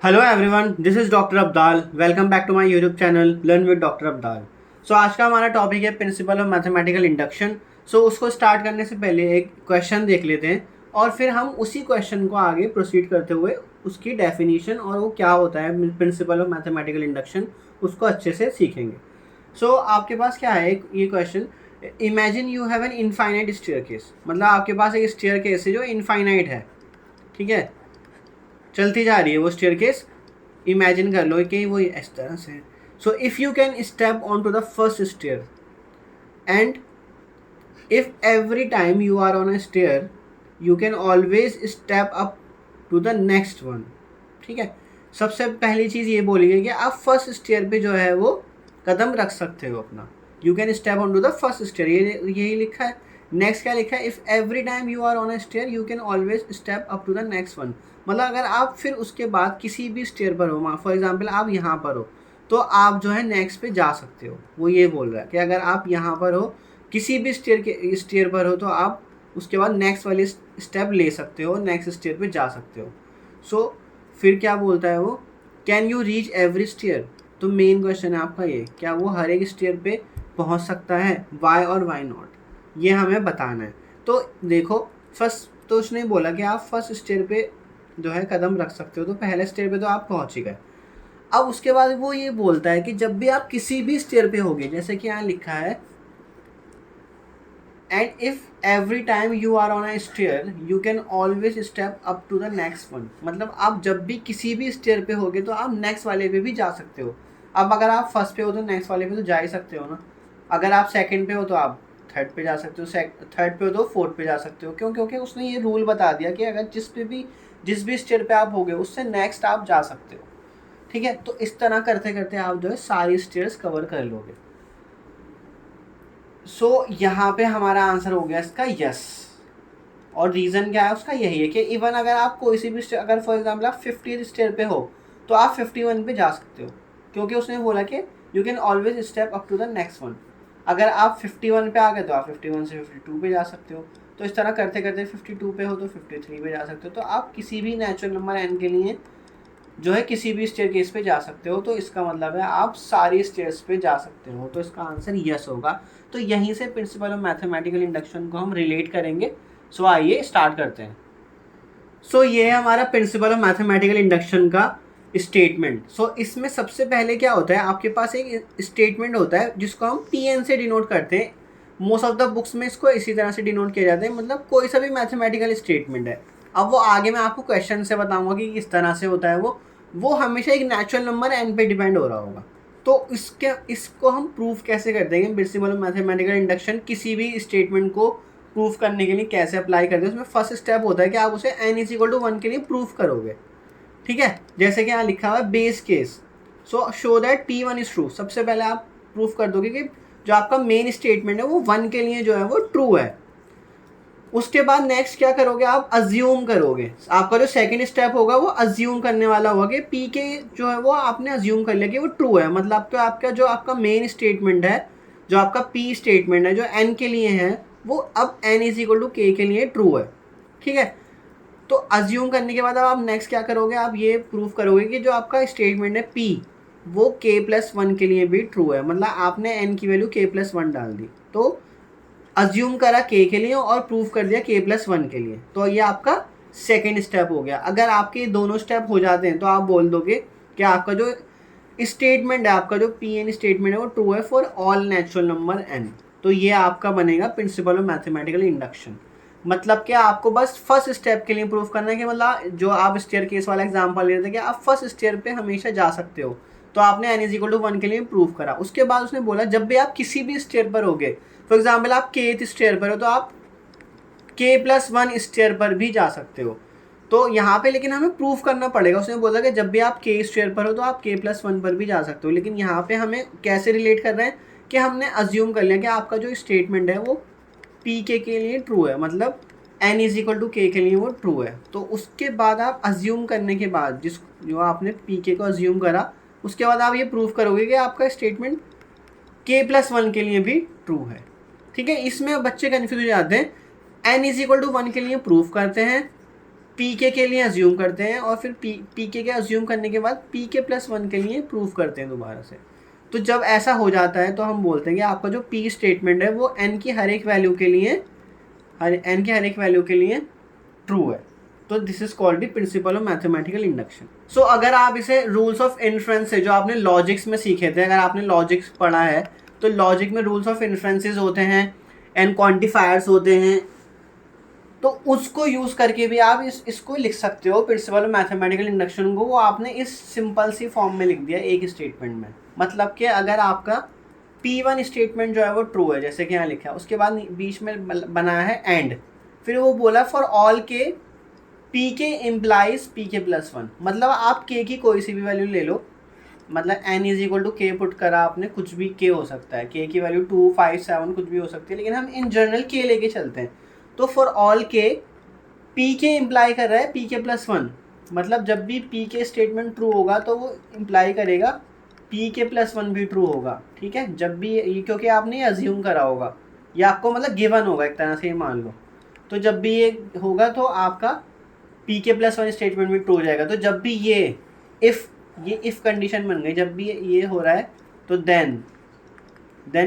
Hello everyone, this is doctor Abdal. Welcome back to my YouTube channel learn with doctor Abdal. So आज का हमारा topic है principle of mathematical induction. So उसको start करने से पहले एक क्वेश्चन देख लेते हैं और फिर हम उसी क्वेश्चन को आगे प्रोसीड करते हुए उसकी डेफिनेशन और वो क्या होता है प्रिंसिपल ऑफ मैथमेटिकल इंडक्शन उसको अच्छे से सीखेंगे। सो आपके पास क्या है एक ये question, imagine you have an infinite staircase. मतलब आपके पास एक स्टेयर केस है जो इनफाइनाइट है, ठीक है, चलती जा रही है वो स्टेयर केस। इमेजिन कर लो कि वो इस तरह से। So if you can step on to the first stair and if every time you are on a stair you can always step up to the next one. ठीक है, सबसे पहली चीज़ ये बोली गई कि आप फर्स्ट स्टेयर पे जो है वो कदम रख सकते हो अपना। You can step on to the first stair, ये यही लिखा है। नेक्स्ट क्या लिखा है, if every time you are on a stair you can always step up to the next one. मतलब अगर आप फिर उसके बाद किसी भी स्टेयर पर हो, फॉर एग्जाम्पल आप यहाँ पर हो तो आप जो है नेक्स्ट पे जा सकते हो। वो ये बोल रहा है कि अगर आप यहाँ पर हो, किसी भी स्टेयर पर हो तो आप उसके बाद नेक्स्ट वाली स्टेप ले सकते हो, नेक्स्ट स्टेयर पे जा सकते हो। सो फिर क्या बोलता है वो, can you reach every stair. तो मेन क्वेश्चन है आपका ये, क्या वो हर एक स्टेयर पे पहुंच सकता है, वाई और वाई नॉट, ये हमें बताना है। तो देखो, फर्स्ट तो उसने बोला कि आप फर्स्ट स्टेयर पे जो है कदम रख सकते हो, तो पहले स्टेयर पे तो आप पहुंच ही गए। अब उसके बाद वो ये बोलता है कि जब भी आप किसी भी स्टेयर पे होगे, जैसे कि यहाँ लिखा है, and if every time you are on a stair you can always step up to the next one. मतलब आप जब भी किसी भी स्टेयर पे होगे तो आप नेक्स्ट वाले पे भी जा सकते हो। अब अगर आप फर्स्ट पे हो तो नेक्स्ट वाले पे तो जा ही सकते हो ना। अगर आप सेकंड पे हो तो आप थर्ड पे जा सकते हो, थर्ड पे हो तो फोर्थ पे जा सकते हो। क्यों? क्योंकि उसने ये रूल बता दिया कि अगर जिस भी स्टेयर पे आप होगे उससे नेक्स्ट आप जा सकते हो। ठीक है, तो इस तरह करते करते आप जो है सारी स्टेयर्स कवर कर लोगे। सो यहाँ पे हमारा आंसर हो गया इसका यस। और रीज़न क्या है उसका, यही है कि इवन अगर आप कोई सी भी स्टेयर, अगर फॉर एग्जांपल आप 50 स्टेयर पे हो तो आप 51 पे जा सकते हो, क्योंकि उसने बोला कि you can always step up to the next one. अगर आप 51 पे आ गए तो आप 51 से 52 पे जा सकते हो। तो इस तरह करते करते 52 पे हो तो 53 पे जा सकते हो। तो आप किसी भी नेचुरल नंबर एन के लिए जो है किसी भी स्टेयर केस पे जा सकते हो। तो इसका मतलब है आप सारी स्टेयर्स पे जा सकते हो। तो इसका आंसर यस होगा। तो यहीं से प्रिंसिपल ऑफ मैथमेटिकल इंडक्शन को हम रिलेट करेंगे। सो आइए स्टार्ट करते हैं। सो ये है हमारा प्रिंसिपल ऑफ मैथमेटिकल इंडक्शन का स्टेटमेंट। सो इसमें सबसे पहले क्या होता है, आपके पास एक स्टेटमेंट होता है जिसको हम पी एन से डिनोट करते हैं। मोस्ट ऑफ द बुक्स में इसको इसी तरह से डिनोट किया जाता है, मतलब कोई सा भी मैथमेटिकल स्टेटमेंट है। अब वो आगे मैं आपको क्वेश्चन से बताऊंगा कि किस तरह से होता है वो हमेशा एक नेचुरल नंबर एन पे डिपेंड हो रहा होगा। तो इसको हम प्रूफ कैसे कर देंगे, प्रिंसिपल ऑफ मैथमेटिकल इंडक्शन किसी भी स्टेटमेंट को प्रूफ करने के लिए कैसे अप्लाई करते हैं। उसमें फर्स्ट स्टेप होता है कि आप उसे n इज इक्वल टू 1 के लिए प्रूफ करोगे। ठीक है, जैसे कि यहाँ लिखा हुआ है base case, so show that P1 is true. सबसे पहले आप प्रूफ कर दोगे कि जो आपका मेन स्टेटमेंट है वो 1 के लिए जो है वो ट्रू है। उसके बाद नेक्स्ट क्या करोगे, आप अज्यूम करोगे। आपका जो सेकंड स्टेप होगा वो अज्यूम करने वाला होगा कि पी के जो है वो आपने अज्यूम कर लिया कि वो ट्रू है। मतलब तो आपका जो आपका मेन स्टेटमेंट है, जो आपका पी स्टेटमेंट है जो एन के लिए है, वो अब एन इज इक्वल टू के लिए ट्रू है। ठीक है, तो अज्यूम करने के बाद अब आप नेक्स्ट क्या करोगे, आप ये प्रूफ करोगे कि जो आपका स्टेटमेंट है पी वो के प्लस वन के लिए भी ट्रू है। मतलब आपने एन की वैल्यू के प्लस वन डाल दी, तो अज्यूम करा के लिए और प्रूफ कर दिया के प्लस वन के लिए। तो ये आपका सेकेंड स्टेप हो गया। अगर आपके दोनों स्टेप हो जाते हैं तो आप बोल दोगे कि आपका जो स्टेटमेंट है, आपका जो पी एन स्टेटमेंट है वो ट्रू है for all natural number n. तो ये आपका बनेगा प्रिंसिपल ऑफ मैथमेटिकल इंडक्शन। मतलब कि आपको बस फर्स्ट स्टेप के लिए प्रूफ करना है कि मतलब जो आप स्टेयर केस वाला एग्जांपल ले रहे थे कि आप फर्स्ट स्टेयर पे हमेशा जा सकते हो, तो आपने एन इज इक्वल टू 1 के लिए प्रूफ करा। उसके बाद उसने बोला जब भी आप किसी भी स्टेयर पर होगे, फॉर एग्जाम्पल आप के स्टेयर पर हो तो आप के प्लस वन स्टेयर पर भी जा सकते हो। तो यहाँ पे लेकिन हमें प्रूफ करना पड़ेगा। उसने बोला कि जब भी आप के स्टेयर पर हो तो आप के प्लस वन पर भी जा सकते हो। लेकिन यहाँ पे हमें कैसे रिलेट कर रहे हैं कि हमने अज्यूम कर लिया कि आपका जो स्टेटमेंट है वो पी के लिए ट्रू है, मतलब एन इज इक्वल टू के लिए वो ट्रू है। तो उसके बाद आप अज्यूम करने के बाद जो आपने पी के को अज्यूम करा, उसके बाद आप ये प्रूफ करोगे कि आपका स्टेटमेंट के प्लस वन के लिए भी ट्रू है। ठीक है, इसमें बच्चे कन्फ्यूज हो जाते हैं। N is equal to one के लिए प्रूफ करते हैं, पी के लिए अज्यूम करते हैं और फिर पी के अज्यूम करने के बाद pk+1 के लिए प्रूव करते हैं दोबारा से। तो जब ऐसा हो जाता है तो हम बोलते हैं कि आपका जो p स्टेटमेंट है वो n की हर एक वैल्यू के लिए ट्रू है। तो this is called the principle of mathematical induction. So अगर आप इसे रूल्स ऑफ इन्फ्रेंस से जो आपने लॉजिक्स में सीखे थे, अगर आपने लॉजिक्स पढ़ा है तो लॉजिक में रूल्स ऑफ इन्फ्रेंसेस होते हैं एंड क्वांटिफायर्स होते हैं, तो उसको यूज़ करके भी आप इसको लिख सकते हो प्रिंसिपल ऑफ मैथमेटिकल इंडक्शन को। वो आपने इस सिंपल सी फॉर्म में लिख दिया एक स्टेटमेंट में। मतलब कि अगर आपका P1 स्टेटमेंट जो है वो ट्रू है, जैसे कि यहाँ लिखा है, उसके बाद बीच में बनाया है एंड, फिर वो बोला फॉर ऑल के पी के इम्प्लाइज pk+1। मतलब आप k की कोई सी भी वैल्यू ले लो, मतलब n is equal to k put करा आपने, कुछ भी k हो सकता है, k की वैल्यू 2, 5, 7 कुछ भी हो सकती है, लेकिन हम इन जनरल k लेके चलते हैं। तो फॉर ऑल के पी के इम्प्लाई कर रहा है pk+1, मतलब जब भी पी के स्टेटमेंट ट्रू होगा तो वो इम्प्लाई करेगा pk+1 भी ट्रू होगा। ठीक है, जब भी ये, क्योंकि आपने अज्यूम करा होगा, ये आपको मतलब गिवन होगा एक तरह से, ये मान लो। तो जब भी ये होगा तो आपका pk+1 स्टेटमेंट भी ट्रू हो जाएगा। तो जब भी ये इफ़ कंडीशन बन गई, जब भी ये हो रहा है तो देन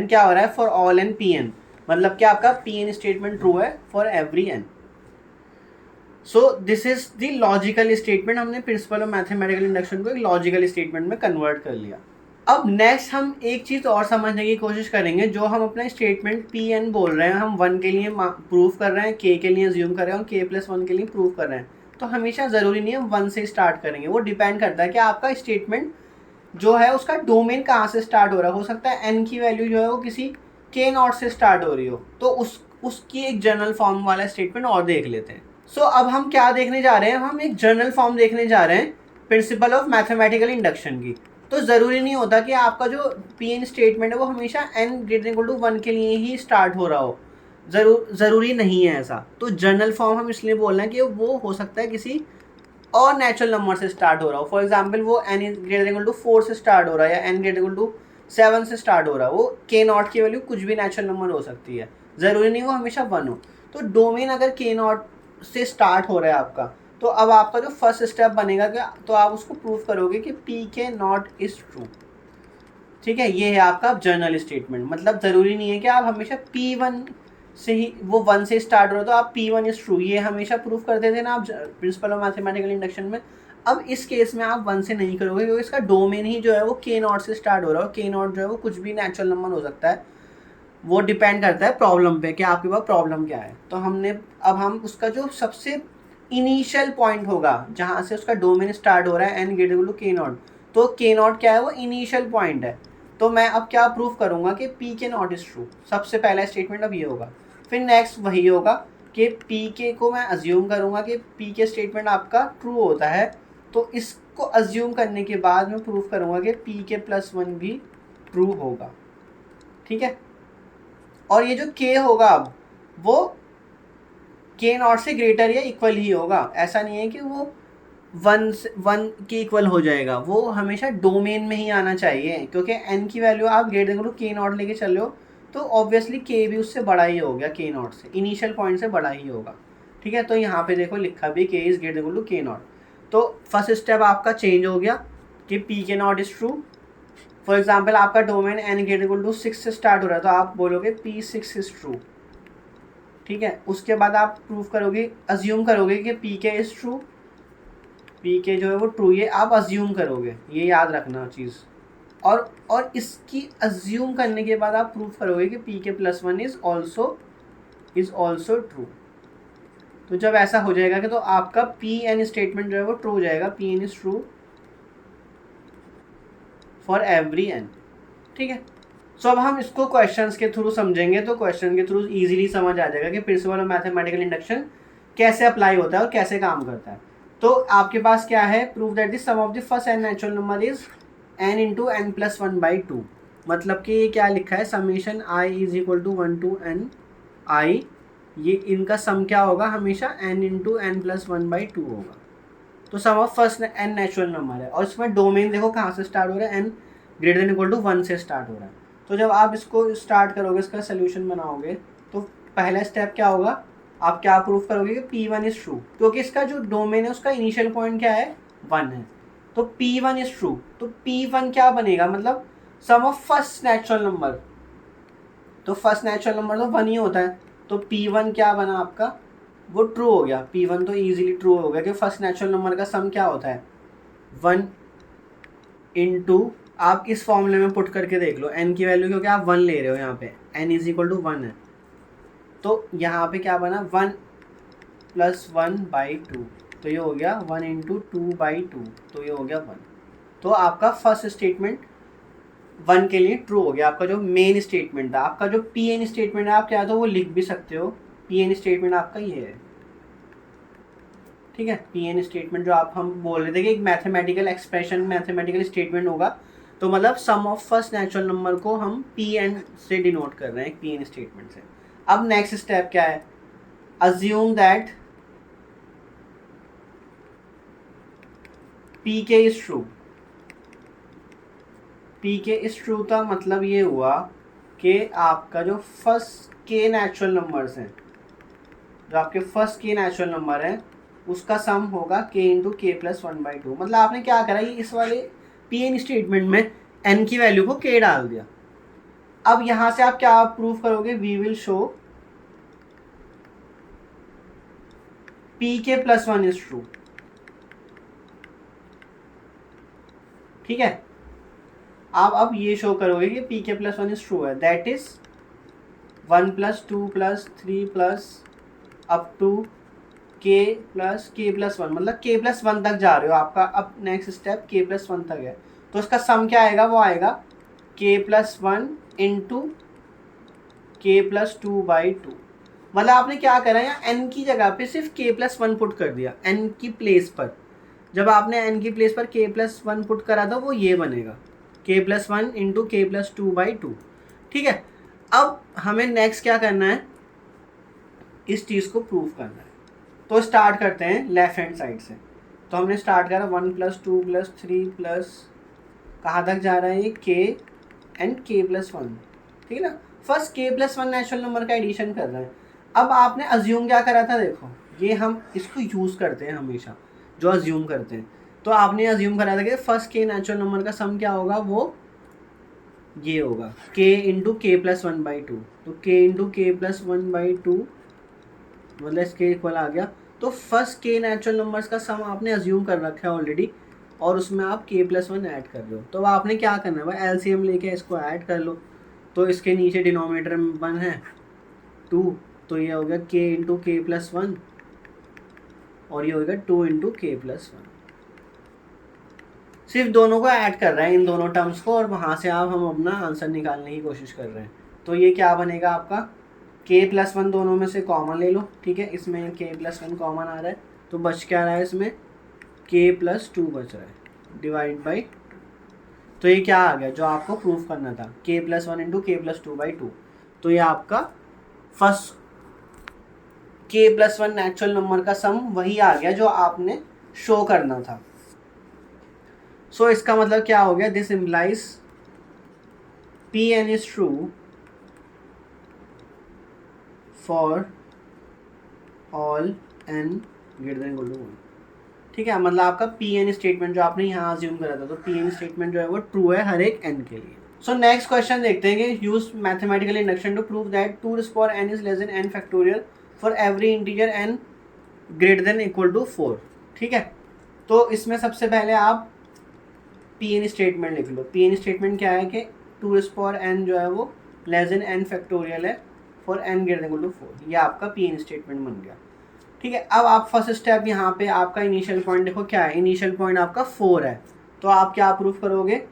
क्या हो रहा है, फॉर ऑल एन pn, मतलब कि आपका pn स्टेटमेंट ट्रू है for every n। So this is the logical statement. हमने प्रिंसिपल ऑफ मैथमेटिकल इंडक्शन को एक लॉजिकल स्टेटमेंट में कन्वर्ट कर लिया। अब नेक्स्ट हम एक चीज़ और समझने की कोशिश करेंगे। जो हम अपना स्टेटमेंट Pn बोल रहे हैं, हम 1 के लिए प्रूफ कर रहे हैं, k के लिए अज्यूम कर रहे हैं और k+1 के लिए प्रूफ कर रहे हैं, तो हमेशा ज़रूरी नहीं है 1 से स्टार्ट करेंगे। वो डिपेंड करता है कि आपका स्टेटमेंट जो है उसका डोमेन कहाँ से स्टार्ट हो रहा है। हो सकता है n की वैल्यू जो है वो किसी k0 से स्टार्ट हो रही हो, तो उसकी एक जनरल फॉर्म वाला स्टेटमेंट और देख लेते हैं। सो अब हम क्या देखने जा रहे हैं, हम एक जनरल फॉर्म देखने जा रहे हैं प्रिंसिपल ऑफ मैथमेटिकल इंडक्शन की। तो ज़रूरी नहीं होता कि आपका जो Pn स्टेटमेंट है वो हमेशा n>1 के लिए ही स्टार्ट हो रहा हो, ज़रूरी नहीं है ऐसा। तो जनरल फॉर्म हम इसलिए बोल रहे हैं कि वो हो सकता है किसी और नेचुरल नंबर से स्टार्ट हो रहा हो। फॉर एग्जाम्पल वो n>4 से स्टार्ट हो रहा है या n>7 से स्टार्ट हो रहा है, वो k0 की वैल्यू कुछ भी नेचुरल नंबर हो सकती है, ज़रूरी नहीं वो हमेशा 1 हो। तो डोमेन अगर k0 से स्टार्ट हो रहा है आपका, तो अब आपका जो फर्स्ट स्टेप बनेगा क्या, तो आप उसको प्रूव करोगे कि pk0 इज ट्रू। ठीक है, ये है आपका जनरल स्टेटमेंट। मतलब ज़रूरी नहीं है कि आप हमेशा p1 से ही, वो 1 से स्टार्ट हो रहा है तो आप p1 इज ट्रू, ये हमेशा प्रूफ करते थे ना आप प्रिंसिपल ऑफ मैथमेटिकल इंडक्शन में। अब इस केस में आप 1 से नहीं करोगे, क्योंकि इसका डोमेन ही जो है वो k0 से स्टार्ट हो रहा है। k0 जो है वो कुछ भी नेचुरल नंबर हो सकता है, वो डिपेंड करता है प्रॉब्लम पे कि आपके पास प्रॉब्लम क्या है। तो अब हम उसका जो सबसे इनिशियल पॉइंट होगा जहाँ से उसका डोमेन स्टार्ट हो रहा है n>k0, तो k0 क्या है, वो इनिशियल पॉइंट है। तो मैं अब क्या प्रूफ करूँगा कि pk0 इज़ ट्रू। सबसे पहला स्टेटमेंट अब ये होगा। फिर नेक्स्ट वही होगा कि pk को मैं अज्यूम करूँगा कि pk स्टेटमेंट आपका ट्रू होता है, तो इसको अज्यूम करने के बाद मैं प्रूफ करूँगा कि pk+1 भी ट्रू होगा। ठीक है, और ये जो k होगा अब वो k0 से ग्रेटर या इक्वल ही होगा। ऐसा नहीं है कि वो 1 के इक्वल हो जाएगा, वो हमेशा डोमेन में ही आना चाहिए, क्योंकि n की वैल्यू आप k0 लेके चल रहे हो तो ऑब्वियसली k भी उससे बड़ा ही हो गया, k0 से इनिशियल पॉइंट से बड़ा ही होगा। ठीक है, तो यहाँ पे देखो लिखा भी k इज k0। तो फर्स्ट स्टेप आपका चेंज हो गया कि pk0 is true. For example आपका डोमेन n>6 से स्टार्ट हो रहा है, तो आप बोलोगे p6 इज ट्रू। ठीक है, उसके बाद आप प्रूफ करोगे, अज्यूम करोगे कि pk इज ट्रू, pk जो है वो ट्रू, ये आप अज्यूम करोगे, ये याद रखना चीज़। और इसकी अज्यूम करने के बाद आप प्रूफ करोगे कि pk+1 इज ऑल्सो ट्रू। तो जब ऐसा हो जाएगा कि तो आपका pn स्टेटमेंट जो है वो ट्रू हो जाएगा, pn is true for every n। ठीक है, सो अब हम इसको क्वेश्चंस के थ्रू समझेंगे। तो क्वेश्चन के थ्रू इजीली समझ आ जाएगा कि प्रिंसिपल ऑफ मैथमेटिकल इंडक्शन कैसे अप्लाई होता है और कैसे काम करता है। तो आपके पास क्या है, prove that the sum of the first n natural number is n × n+1/2। मतलब कि ये क्या लिखा है, summation i is equal to 1 to n i, ये इनका सम क्या होगा, हमेशा n × n+1/2 होगा। तो sum of first n natural number है, और इसमें डोमेन देखो कहाँ से स्टार्ट हो रहा है, n>1 से स्टार्ट हो रहा है। तो जब आप इसको स्टार्ट करोगे, इसका सोल्यूशन बनाओगे, तो पहला स्टेप क्या होगा, आप क्या प्रूफ करोगे कि P1 इज ट्रू, क्योंकि इसका जो डोमेन है उसका इनिशियल पॉइंट क्या है 1 है, तो P1 इज ट्रू। तो P1 क्या बनेगा, मतलब सम ऑफ फर्स्ट नेचुरल नंबर, तो फर्स्ट नेचुरल नंबर तो 1 ही होता है, तो P1 क्या बना आपका, वो ट्रू हो गया। P1 तो इजीली ट्रू हो गया कि फर्स्ट नेचुरल नंबर का सम क्या होता है 1 इंटू, आप इस फॉर्मूले में पुट करके देख लो n की वैल्यू, क्योंकि आप 1 ले रहे हो यहाँ पे, n इज इक्वल टू 1 है, तो यहाँ पे क्या बना 1 प्लस 1/2, तो ये हो गया 1 इंटू 2/2, तो ये हो गया 1। तो आपका फर्स्ट स्टेटमेंट 1 के लिए ट्रू हो गया, आपका जो मेन स्टेटमेंट था। आपका जो Pn स्टेटमेंट है आप क्या तो वो लिख भी सकते हो, Pn स्टेटमेंट आपका ये है, ठीक है। Pn स्टेटमेंट जो आप हम बोल रहे थे कि एक मैथमेटिकल एक्सप्रेशन, मैथमेटिकल स्टेटमेंट होगा, तो मतलब सम ऑफ फर्स्ट नेचुरल नंबर को हम Pn से डिनोट कर रहे हैं Pn स्टेटमेंट से। अब नेक्स्ट स्टेप क्या है, assume that Pk is true. Pk is true का मतलब ये हुआ कि आपका जो फर्स्ट k नेचुरल नंबर्स हैं, जो आपके फर्स्ट k नेचुरल नंबर हैं, उसका सम होगा k इंटू के प्लस 1/2। मतलब आपने क्या करा, ये इस वाले Pn स्टेटमेंट में n की वैल्यू को k डाल दिया। अब यहाँ से आप क्या प्रूव करोगे, we will show Pk plus 1 is true, ठीक है। आप अब ये शो करोगे कि Pk प्लस 1 इज ट्रू है, that is 1 plus 2 plus 3 plus up to k plus 1, मतलब k प्लस 1 तक जा रहे हो। आपका अब नेक्स्ट स्टेप k प्लस 1 तक है, तो इसका सम क्या आएगा, वो आएगा k प्लस 1 इंटू के प्लस 2/2। मतलब आपने क्या करा, यहाँ n की जगह पे सिर्फ k प्लस 1 पुट कर दिया, n की प्लेस पर। जब आपने n की प्लेस पर k प्लस 1 पुट करा था वो ये बनेगा k प्लस 1 इंटू के प्लस 2/2, ठीक है। अब हमें नेक्स्ट क्या करना है, इस चीज़ को प्रूव करना है। तो स्टार्ट करते हैं लेफ्ट हैंड साइड से। तो हमने स्टार्ट करा 1 प्लस 2 प्लस 3 प्लस, कहाँ तक जा रहा है ये k एंड k प्लस 1, ठीक है ना। First k plus 1 natural number का एडिशन कर रहे हैं। अब आपने अज्यूम क्या करा था, देखो ये हम इसको यूज़ करते हैं हमेशा, जो अज्यूम करते हैं। तो आपने अज्यूम करा था कि फर्स्ट k नेचुरल नंबर का सम क्या होगा, वो ये होगा k इंटू के प्लस 1/2, तो k इंटू के प्लस 1/2 मतलब इसके इक्वल आ गया। तो फर्स्ट k नेचुरल नंबर्स का सम आपने अज्यूम कर रखा है ऑलरेडी, और उसमें आप k प्लस 1 ऐड कर रहे हो। तो आपने क्या करना है भाई, एलसीएम लेके इसको ऐड कर लो। तो इसके नीचे डिनोमिनेटर में 1 है 2, तो ये हो गया k इंटू के प्लस 1, और ये हो गया 2 इंटू के प्लस 1। सिर्फ दोनों को ऐड कर रहे हैं, इन दोनों टर्म्स को, और वहाँ से आप हम अपना आंसर निकालने की कोशिश कर रहे हैं। तो ये क्या बनेगा आपका, k प्लस 1 दोनों में से कॉमन ले लो, ठीक है। इसमें k प्लस 1 कॉमन आ रहा है, तो बच क्या रहा है इसमें, k प्लस 2 बच रहा है डिवाइड बाई। तो ये क्या आ गया जो आपको प्रूफ करना था, k प्लस 1 इंटू के प्लस 2/2। तो ये आपका first k plus 1 natural number का सम वही आ गया जो आपने शो करना था। सो इसका मतलब क्या हो गया, this implies Pn is true for all n greater than equal to 1, ठीक है। मतलब आपका Pn स्टेटमेंट जो आपने यहाँ अज्यूम करा था, तो Pn स्टेटमेंट जो है वो ट्रू है हर एक n के लिए। सो नेक्स्ट क्वेश्चन देखते हैं कि use mathematical induction to prove that 2 raised power n is less than n factorial for every integer n greater than equal to 4, ठीक है। तो इसमें सबसे पहले आप Pn स्टेटमेंट लिख लो। Pn स्टेटमेंट क्या है कि 2 raised power n जो है वो लेस देन n फैक्टोरियल है for n greater than equal to 4, ये आपका Pn स्टेटमेंट बन गया, ठीक है। अब आप फर्स्ट स्टेप यहाँ पे आपका इनिशियल पॉइंट देखो क्या है, इनिशियल पॉइंट आपका 4 है, तो आप क्या प्रूफ करोगे,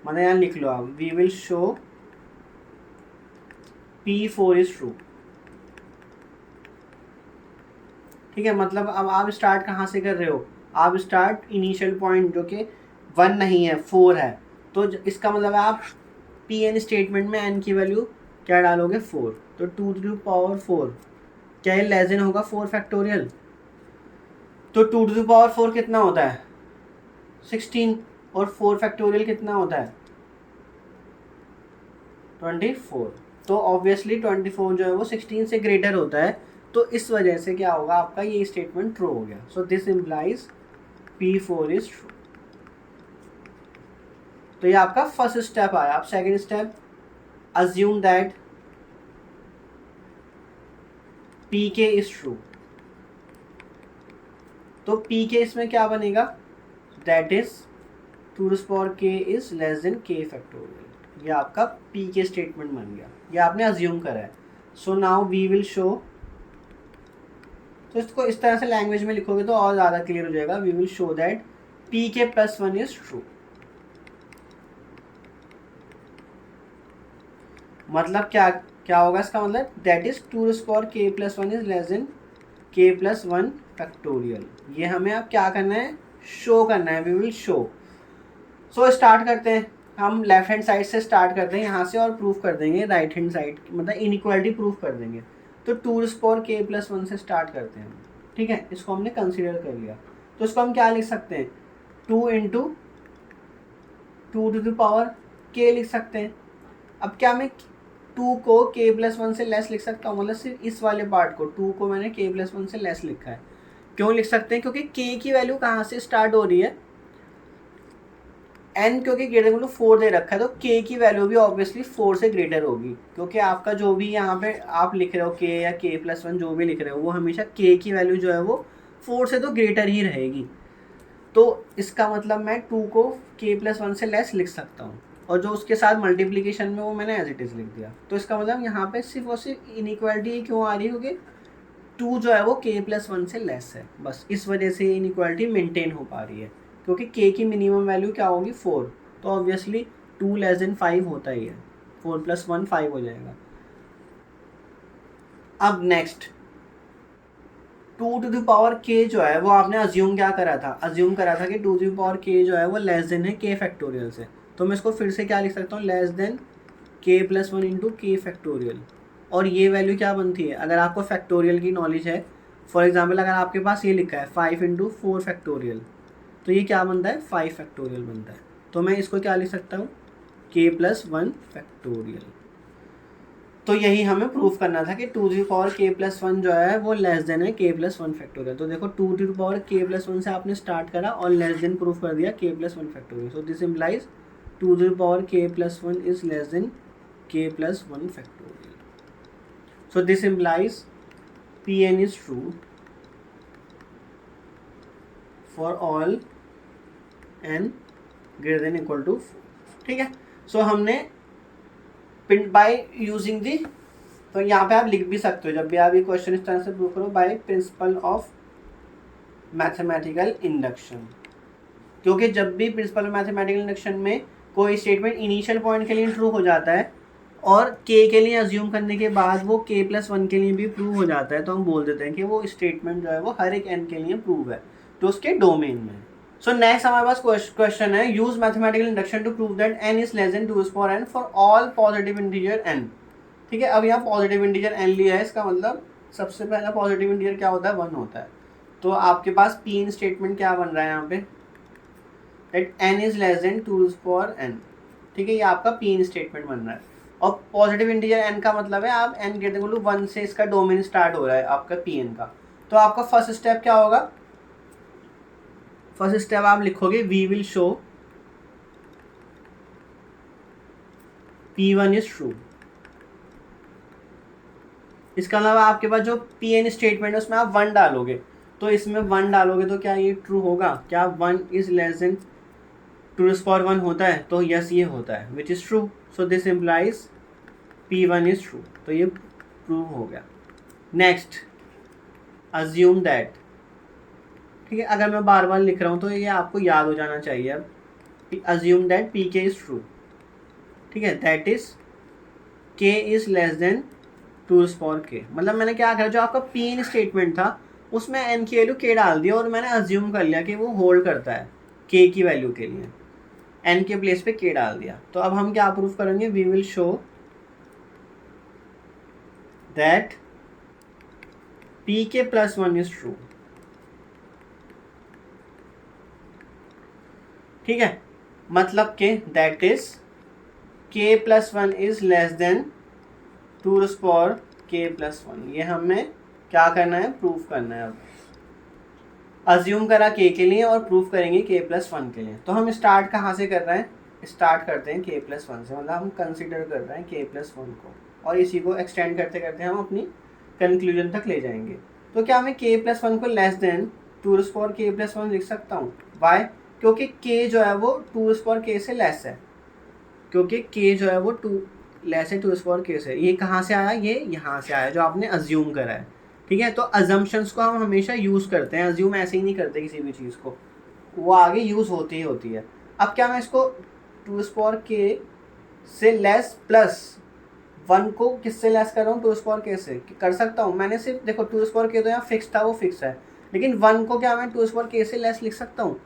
मतलब यहाँ लिख लो आप, we will show P4 is true, ठीक है। मतलब अब आप स्टार्ट कहाँ से कर रहे हो, आप स्टार्ट इनिशियल पॉइंट जो कि 1 नहीं है 4 है, तो इसका मतलब आप Pn स्टेटमेंट में n की वैल्यू क्या डालोगे 4, तो 2 टू पावर 4 क्या ये लेस देन होगा 4 फैक्टोरियल, तो 2 टू पावर 4 कितना होता है 16, और 4 फैक्टोरियल कितना होता है 24, तो ऑब्वियसली 24 जो है वो 16 से ग्रेटर होता है, तो इस वजह से क्या होगा आपका ये स्टेटमेंट ट्रू हो गया. So this implies P4 is true. तो ये आपका फर्स्ट स्टेप आया. अब second step, assume that Pk is true. तो Pk इसमें क्या बनेगा, that is 2k is less then k factorial. ये आपका Pk स्टेटमेंट बन गया, ये आपने अज्यूम करा है. So now we will show, तो इसको इस तरह से लैंग्वेज में लिखोगे तो और ज़्यादा क्लियर हो जाएगा. We will show that Pk+1 is true. मतलब क्या होगा इसका मतलब, that is 2k+1 is less than k+1 factorial. ये हमें अब क्या करना है, शो करना है. We will show. So start करते हैं. हम लेफ्ट हैंड साइड से स्टार्ट करते हैं यहाँ से और प्रूफ कर देंगे राइट हैंड साइड, मतलब इनइक्वालिटी प्रूफ कर देंगे. तो 2k+1 से स्टार्ट करते हैं. ठीक है, इसको हमने कंसीडर कर लिया. तो इसको हम क्या लिख सकते हैं, 2 × 2k लिख सकते हैं. अब क्या मैं 2 को k+1 से लेस लिख सकता हूँ, मतलब सिर्फ इस वाले पार्ट को 2 को मैंने k+1 से लेस लिखा है. क्यों लिख सकते हैं, क्योंकि k की वैल्यू कहाँ से स्टार्ट हो रही है, n क्योंकि ग्रेटर देन 4 दे रखा है, तो k की वैल्यू भी ऑब्वियसली 4 से ग्रेटर होगी. क्योंकि आपका जो भी यहाँ पे आप लिख रहे हो k या k+1 जो भी लिख रहे हो, वो हमेशा k की वैल्यू जो है वो 4 से तो ग्रेटर ही रहेगी. तो इसका मतलब मैं 2 को k+1 से लेस लिख सकता हूँ, और जो उसके साथ मल्टीप्लिकेशन में वो मैंने एज इट इज़ लिख दिया. तो इसका मतलब यहाँ पे सिर्फ और सिर्फ इनइक्वालिटी क्यों आ रही है, क्योंकि 2 जो है वो k+1 से लेस है. बस इस वजह से इनइक्वालिटी मेंटेन हो पा रही है, क्योंकि k की मिनिमम वैल्यू क्या होगी 4. तो ऑब्वियसली 2 लेस देन 5 होता ही है. 4 + 1 5 हो जाएगा. अब नेक्स्ट 2k जो है वो आपने अज्यूम क्या करा था, अज्यूम करा था कि 2k जो है वो लेस देन है k फैक्टोरियल से. तो मैं इसको फिर से क्या लिख सकता हूँ, less than k+1 × k factorial. और ये वैल्यू क्या बनती है, अगर आपको फैक्टोरियल की नॉलेज है, फॉर एग्जांपल अगर आपके पास ये लिखा है 5 × 4 फैक्टोरियल, तो ये क्या बनता है, 5 फैक्टोरियल बनता है. तो मैं इसको क्या लिख सकता हूँ, k+1 फैक्टोरियल. तो यही हमें प्रूफ करना था कि 2k+1 जो है वो लेस देन है k+1 फैक्टोरियल. तो देखो 2k+1 से आपने स्टार्ट करा और लेस देन प्रूफ कर दिया k+1 factorial. So this implies 2k+1 is less than k+1 factorial. So this implies Pn is true for all n greater than equal to 4. ठीक है. सो हमने बाय यूजिंग दी, तो यहाँ पे आप लिख भी सकते हो जब भी आप ये क्वेश्चन इस तरह से प्रूव करो, by principle of mathematical induction. क्योंकि जब भी प्रिंसिपल ऑफ मैथमेटिकल इंडक्शन में कोई स्टेटमेंट इनिशियल पॉइंट के लिए ट्रू हो जाता है और k के लिए अज्यूम करने के बाद वो k+1 के लिए भी प्रूव हो जाता है, तो हम बोल देते हैं कि वो स्टेटमेंट जो है वो हर एक n के लिए प्रूव है, तो उसके डोमेन में. सो नेक्स्ट हमारे पास क्वेश्चन है, use mathematical induction to prove that n is less than 2n for all positive integer n. ठीक है. अब यहाँ पॉजिटिव इंटीजर n लिया है, इसका मतलब सबसे पहला पॉजिटिव इंटीजर क्या होता है, 1 होता है. तो आपके पास पी इन स्टेटमेंट क्या बन रहा है यहाँ पे, that n is less than 2n. ठीक है, ये आपका पी इन स्टेटमेंट बन रहा है. और पॉजिटिव इंटीजर n का मतलब है आप n ग्रेटर देन 1 से इसका डोमेन स्टार्ट हो रहा है आपका पी n का. तो आपका फर्स्ट स्टेप क्या होगा, फर्स्ट स्टेप आप लिखोगे we will show P1 is true. इसका अलावा आपके पास जो Pn स्टेटमेंट है उसमें आप 1 डालोगे, तो इसमें 1 डालोगे तो क्या ये ट्रू होगा, क्या 1 इज लेस देन 2^1 होता है, तो यस ये होता है, which is true. So this implies P1 is true. तो ये प्रूव हो गया. Next assume that. ठीक है, अगर मैं बार बार लिख रहा हूँ तो ये आपको याद हो जाना चाहिए. अब assume that Pk is true. ठीक है, that is k is less then 2k. मतलब मैंने क्या करा, जो आपका Pn स्टेटमेंट था उसमें n की वैल्यू k डाल दिया और मैंने अज्यूम कर लिया कि वो होल्ड करता है k की वैल्यू के लिए, n के प्लेस पे k डाल दिया. तो अब हम क्या प्रूफ करेंगे, we will show that Pk+1 is true. ठीक है, मतलब कि that is k+1 is less than 2 k plus 1, ये हमें क्या करना है, प्रूफ करना है। अब अज्यूम करा k के लिए और प्रूफ करेंगे k प्लस 1 के लिए। तो हम स्टार्ट कहाँ से कर रहे हैं, स्टार्ट करते हैं k प्लस 1 से, मतलब हम कंसिडर कर रहे हैं k प्लस 1 को, और इसी को एक्सटेंड करते करते हम अपनी कंक्लूजन तक ले जाएंगे। तो क्या मैं k प्लस 1 को लेस देन 2 k प्लस 1 लिख सकता हूँ? वाई? क्योंकि k जो है वो 2 k से लेस है, क्योंकि k जो है वो 2 लेस है 2 k से। ये कहाँ से आया, ये यहाँ से आया जो आपने अज्यूम करा है। ठीक है, तो अजम्पशंस को हम हमेशा यूज़ करते हैं, अज्यूम ऐसे ही नहीं करते किसी भी चीज़ को, वो आगे यूज़ होती ही होती है। अब क्या मैं इसको 2 k से लेस प्लस 1 को किससे लेस कर रहा हूँ, 2 k से कर सकता हूँ। मैंने सिर्फ देखो 2 k तो यहाँ फिक्स था, वो फिक्स है, लेकिन 1 को क्या मैं 2 k से लेस लिख सकता हूँ?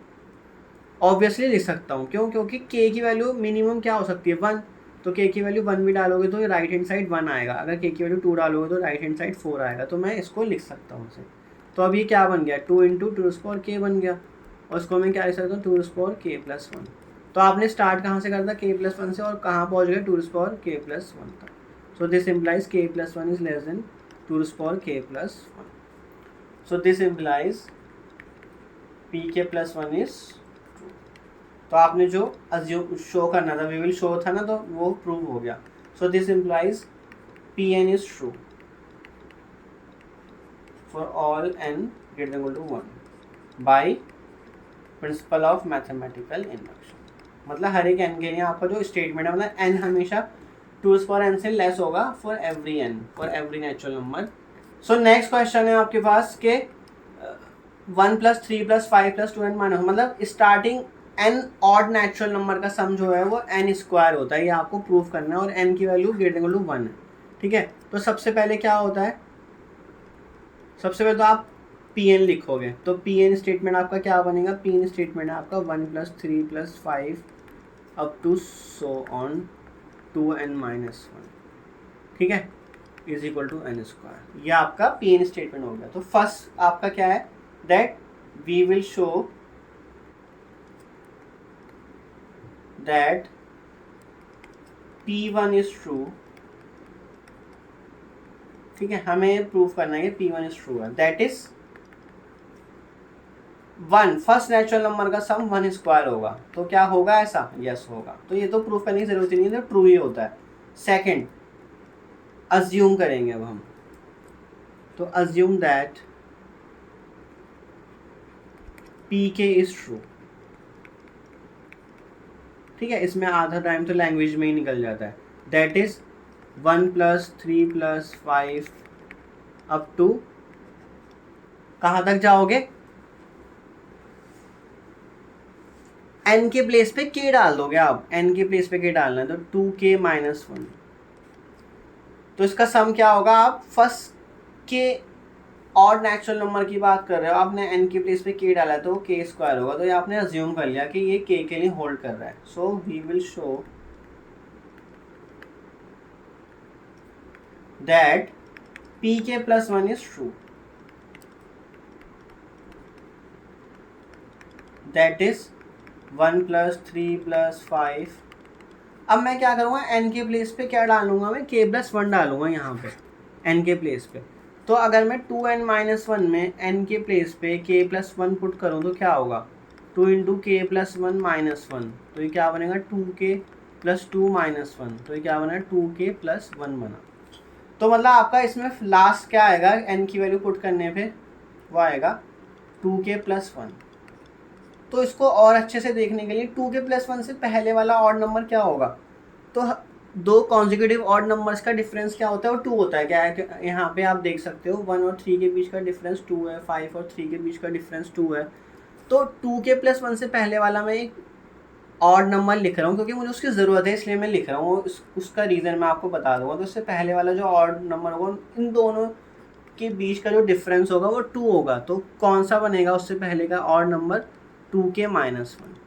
ऑब्वियसली लिख सकता हूँ। क्यों? क्योंकि k की वैल्यू मिनिमम क्या हो सकती है, 1। तो k की वैल्यू 1 भी डालोगे तो राइट हैंड साइड 1 आएगा, अगर k की वैल्यू 2 डालोगे तो राइट हैंड साइड 4 आएगा। तो मैं इसको लिख सकता हूँ इसे। तो अब ये क्या बन गया, 2 इंटू 2 k बन गया, और इसको मैं क्या लिख सकता हूँ, 2 k प्लस 1। तो आपने स्टार्ट कहाँ से करता, k प्लस 1 से, और कहाँ पहुँच गए, 2 k प्लस 1 तक। सो this implies k plus 1 is less than 2 k plus 1। So this implies pk plus 1 is. तो आपने जो अज्यूम शो करना था, वी विल शो था ना, तो वो प्रूव हो गया। So this implies P N is true for all n greater than equal to 1 by principle of mathematical induction. मतलब हर एक एन के लिए आपका जो स्टेटमेंट है, मतलब एन हमेशा 2 n से लेस होगा for every n, for every natural number. So next question है आपके पास के 1 + 3 + 5 + 2n माइनस, मतलब starting n odd natural number का सम जो है वो n स्क्वायर होता है, ये आपको प्रूफ करना है, और n की वैल्यू ग्रेटर देन 1 है। ठीक है, तो सबसे पहले क्या होता है, सबसे पहले तो आप pn लिखोगे, तो pn स्टेटमेंट आपका क्या बनेगा, pn स्टेटमेंट है आपका 1 + 3 + 5 up to so on 2n - 1, ठीक है, is equal to n square. ये आपका pn स्टेटमेंट हो गया। तो फर्स्ट आपका क्या है, that we will show that P1 is true। ठीक है, हमें प्रूव करना है कि P1 is true है, that is 1 first natural number का सम 1 स्क्वायर होगा। तो क्या होगा ऐसा, यस होगा। तो ये तो प्रूफ करने की जरूरत ही नहीं है, तो ट्रू ही होता है। सेकंड अज्यूम करेंगे अब हम, तो assume that Pk is true. ठीक है, इसमें आधा टाइम तो लैंग्वेज में ही निकल जाता है। दैट इज 1 + 3 + 5 अप टू, कहाँ तक जाओगे, n के प्लेस पे k डाल दोगे आप, n के प्लेस पे k डालना है, तो 2k - 1। तो इसका सम क्या होगा, आप फर्स्ट के और नेचुरल नंबर की बात कर रहे हो, आपने n के प्लेस पे k डाला है, तो k स्क्वायर होगा। तो ये आपने अज्यूम कर लिया कि ये k के लिए होल्ड कर रहा है। So we will show that pk + 1 is true, that is 1 + 3 + 5। अब मैं क्या करूँगा, n के प्लेस पे क्या डालूंगा, मैं k + 1 डालूंगा यहाँ पे n के प्लेस पे। तो अगर मैं 2n - 1 में n के प्लेस पे k + 1 पुट करूँ तो क्या होगा, 2 × k + 1 - 1, तो ये क्या बनेगा, 2k + 2 - 1, तो ये क्या बना, 2k + 1 बना। तो मतलब आपका इसमें लास्ट क्या आएगा, n की वैल्यू पुट करने पे वो आएगा 2k + 1। तो इसको और अच्छे से देखने के लिए 2k + 1 से पहले वाला ऑड नंबर क्या होगा, तो दो कॉन्जिक्यूटिव ऑड नंबर्स का डिफरेंस क्या होता है, वो 2 होता है। क्या है, यहाँ पे आप देख सकते हो 1 और 3 के बीच का डिफरेंस 2 है, 5 और 3 के बीच का डिफरेंस 2 है। तो 2k + 1 से पहले वाला मैं एक ऑड नंबर लिख रहा हूँ, क्योंकि मुझे उसकी ज़रूरत है इसलिए मैं लिख रहा हूँ। उसका रीज़न मैं आपको बता दूँगा। तो उससे पहले वाला जो ऑड नंबर होगा, इन दोनों के बीच का जो डिफरेंस होगा वो 2 होगा। तो कौन सा बनेगा उससे पहले का ऑड नंबर, 2k - 1।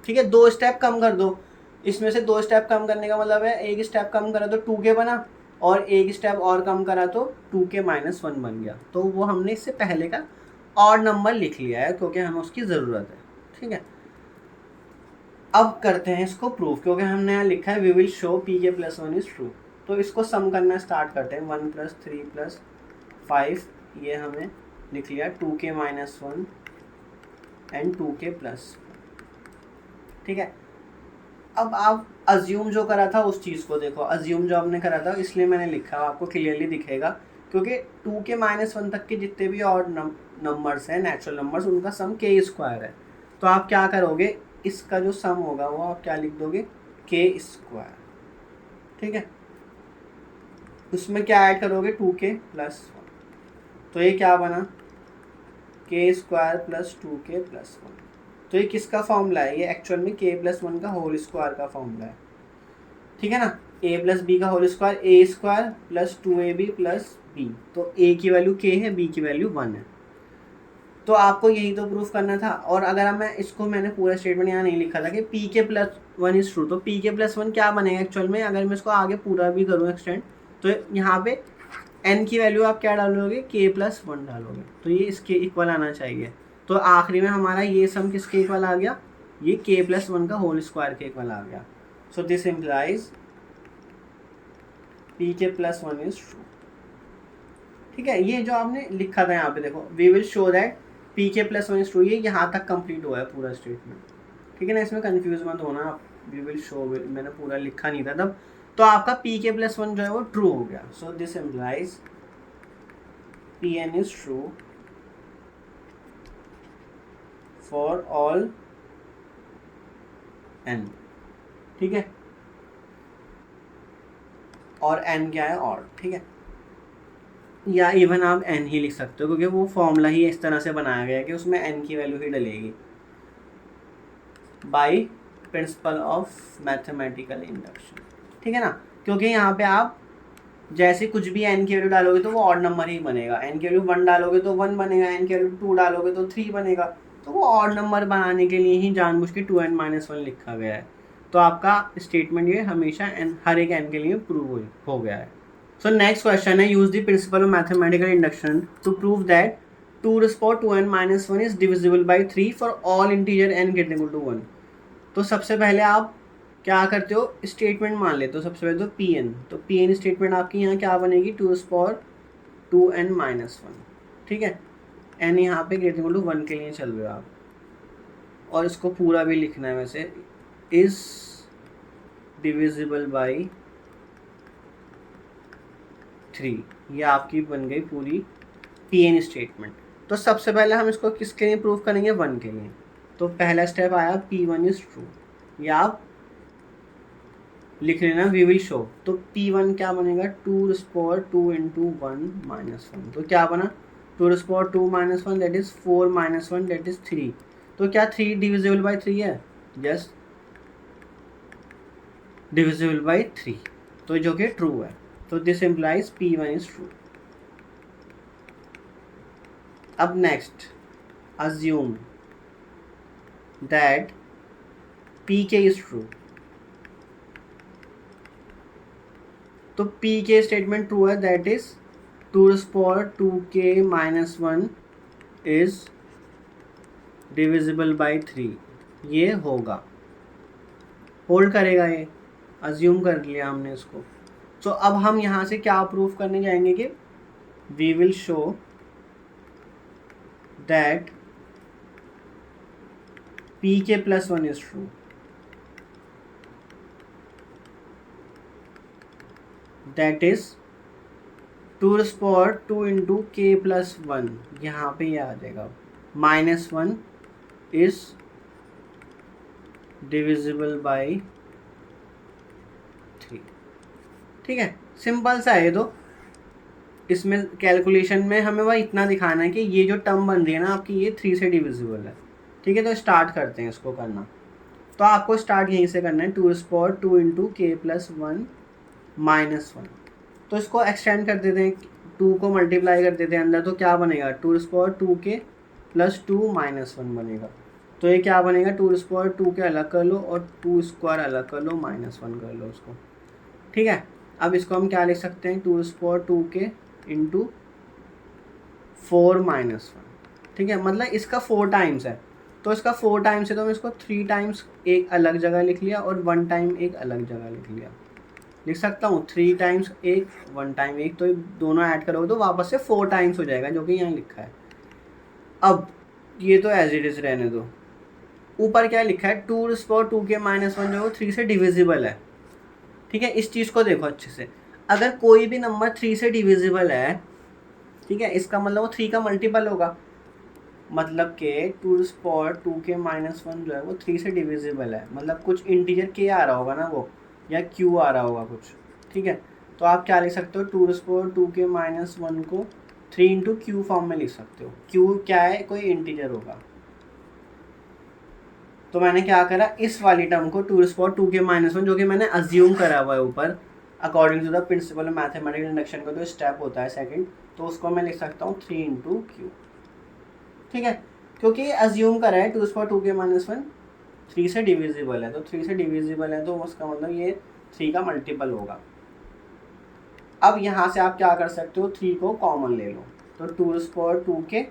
ठीक है, 2 स्टेप कम कर दो, इसमें से 2 स्टेप कम करने का मतलब है एक स्टेप कम करा तो 2k बना, और एक स्टेप और कम करा तो 2k - 1 बन गया। तो वो हमने इससे पहले का ऑड नंबर लिख लिया है, क्योंकि हमें उसकी ज़रूरत है। ठीक है, अब करते हैं इसको प्रूफ, क्योंकि हमने यहाँ लिखा है we will show pk + 1 is true. तो इसको सम करना स्टार्ट करते हैं। 1 + 3 + 5 ये हमें लिख लिया 2k - 1 एंड 2k +, ठीक है। अब आप अज्यूम जो करा था उस चीज़ को देखो, अज्यूम जो आपने करा था इसलिए मैंने लिखा, आपको क्लियरली दिखेगा क्योंकि 2k - 1 तक के जितने भी और नंबर्स हैं नेचुरल नंबर्स उनका सम k² है। तो आप क्या करोगे, इसका जो सम होगा वो आप क्या लिख दोगे k², ठीक है। उसमें क्या ऐड करोगे 2k + 1, तो ये क्या बना k² + 2k + 1। तो ये किसका फॉर्मूला है, ये एक्चुअल में k + 1 का होल स्क्वायर का फॉर्मूला है, ठीक है ना। a + b का whole square a² + 2ab + b, तो a की वैल्यू k है, b की वैल्यू 1 है। तो आपको यही तो प्रूफ करना था। और अगर मैं इसको, मैंने पूरा स्टेटमेंट यहाँ नहीं लिखा था कि pk + 1 इज ट्रू, तो pk + 1 क्या बनेगा एक्चुअल में, अगर मैं इसको आगे पूरा भी करूँ एक्सटेंड, तो यहाँ पे n की वैल्यू आप क्या डालोगे k + 1 डालोगे, तो ये इसके इक्वल आना चाहिए। तो आखिरी में हमारा ये सम किसके इक्वल आ गया, ये k + 1 का होल स्क्वायर के इक्वल आ गया। So this implies pk + 1 is true, ठीक है। ये जो आपने लिखा था यहाँ पे देखो, we will show that pk + 1 is true, ये यहाँ तक कंप्लीट हुआ है पूरा स्टेटमेंट, ठीक है ना। इसमें कंफ्यूज मत होना आप, वी विल शो, मैंने पूरा लिखा नहीं था तब। तो आपका pk + 1 जो है वो ट्रू हो गया। So this implies pn is true for all n, ठीक है। और n क्या है और, ठीक है, या इवन आप n ही लिख सकते हो क्योंकि वो फॉर्मूला ही इस तरह से बनाया गया है कि उसमें n की वैल्यू ही डलेगी by principle of mathematical induction, ठीक है ना। क्योंकि यहाँ पे आप जैसे कुछ भी n की वैल्यू डालोगे तो वो ऑड नंबर ही बनेगा, n की वैल्यू 1 डालोगे तो 1 बनेगा, n की वैल्यू 2 डालोगे तो 3 बनेगा, तो वो ऑड नंबर बनाने के लिए ही जानबूझ के 2n - 1 लिखा गया है। तो आपका स्टेटमेंट ये हमेशा हर एक n के लिए प्रूव हो गया है। सो नेक्स्ट क्वेश्चन है, use the principle of mathematical induction to prove that 2⁻2n - 1 is divisible by 3 for all integer n > 1। तो सबसे पहले आप क्या करते हो, स्टेटमेंट मान लेते हो सबसे पहले तो pn, तो pn स्टेटमेंट आपकी यहाँ क्या बनेगी 2⁻2n - 1, ठीक है। n यहाँ पे > 1 के लिए चल रहे हो आप, और इसको पूरा भी लिखना है वैसे, इज डिविजिबल बाई 3, ये आपकी बन गई पूरी pn स्टेटमेंट। तो सबसे पहले हम इसको किसके लिए प्रूव करेंगे, 1 के लिए। तो पहला स्टेप आया p1 इज ट्रू, या आप लिख लेना वी विल शो। तो p1 क्या बनेगा 2⁻2 × 1 - 1, तो क्या बना 2⁻2 - 1 दैट इज 4 - 1 दैट इज 3। तो क्या 3 डिविजिबल बाई 3 है, यस डिविजिबल बाई 3, तो जो कि ट्रू है। तो this implies p1 is true. अब next assume that pk is true, तो pk स्टेटमेंट ट्रू है, that is 2⁻2k - 1 is divisible by 3, ये होगा, होल्ड करेगा, ये अज्यूम कर लिया हमने इसको। तो अब हम यहाँ से क्या प्रूफ करने जाएंगे कि we will show that pk + 1 is true, that is 2⁻2 × k + 1, यहाँ पे ये आ जाएगा -1 is divisible by 3, ठीक है। सिंपल सा है। तो इसमें कैलकुलेशन में हमें वह इतना दिखाना है कि ये जो टर्म बन रही है ना आपकी, ये 3 से डिविजिबल है, ठीक है। तो स्टार्ट करते हैं इसको करना। तो आपको स्टार्ट यहीं से करना है 2⁻2 × k + 1 - 1। तो इसको एक्सटेंड कर देते हैं, 2 को मल्टीप्लाई कर देते हैं अंदर, तो क्या बनेगा 2⁻2k + 2 - 1 बनेगा। तो ये क्या बनेगा 2⁻2 के अलग कर लो और 2² अलग कर लो, -1 कर लो उसको, ठीक है। अब इसको हम क्या लिख सकते हैं 2⁻2k × 4 - 1, ठीक है। मतलब इसका 4 टाइम्स है, तो इसका 4 टाइम्स है तो हम इसको 3 टाइम्स एक अलग जगह लिख लिया और 1 टाइम एक अलग जगह लिख लिया, लिख सकता हूँ 3 टाइम्स 1 1 टाइम 1, तो दोनों ऐड करोगे तो वापस से 4 टाइम्स हो जाएगा, जो कि यहाँ लिखा है। अब ये तो एज इट इज रहने दो। ऊपर क्या लिखा है, 2^2k-1 जो 3 से डिविजिबल है। ठीक है, इस चीज़ को देखो अच्छे से। अगर कोई भी नंबर 3 से डिविजिबल है, ठीक है, इसका मतलब वो 3 का मल्टीपल होगा। मतलब कि 2^2k-1 जो है वो 3 से डिविजिबल है, मतलब कुछ इंटीजर k आ रहा होगा ना वो, या q आ रहा होगा कुछ। ठीक है, तो आप क्या लिख सकते हो, 2^2k-1 को 3 इंटू क्यू फॉर्म में लिख सकते हो। q क्या है, कोई इंटीजर होगा। तो मैंने क्या करा, इस वाली टर्म को 2^2k-1 जो कि मैंने अज्यूम करा हुआ है ऊपर, according to the principle of mathematical induction का जो स्टेप होता है सेकंड, तो उसको मैं लिख सकता हूँ 3 इंटू क्यू। ठीक है, क्योंकि ये अज्यूम करा है 2^2k-1 3 से डिविजिबल है, तो 3 से डिविजिबल है तो उसका मतलब ये 3 का मल्टीपल होगा। अब यहाँ से आप क्या कर सकते हो, 3 को कॉमन ले लो, तो 2^2k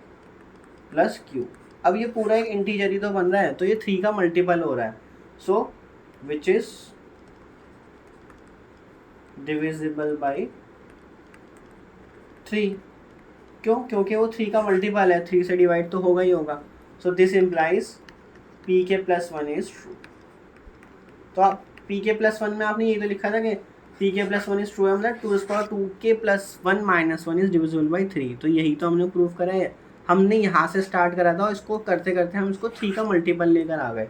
प्लस क्यू। अब ये पूरा एक इंटीजर ही तो बन रहा है, तो ये 3 का मल्टीपल हो रहा है, सो विच इज डिविजिबल बाई 3। क्यों, क्योंकि वो 3 का मल्टीपल है, 3 से डिवाइड तो होगा ही होगा। सो this implies pk+1 is true. तो आप pk+1 में आपने ये तो लिखा था कि pk+1 इज ट्रू है, मतलब 2^2k+1 - 1 इज डिविजिबल बाई 3। तो यही तो हमने प्रूव करा है। हमने यहाँ से स्टार्ट करा था और इसको करते करते हम इसको 3 का मल्टीपल लेकर आ गए।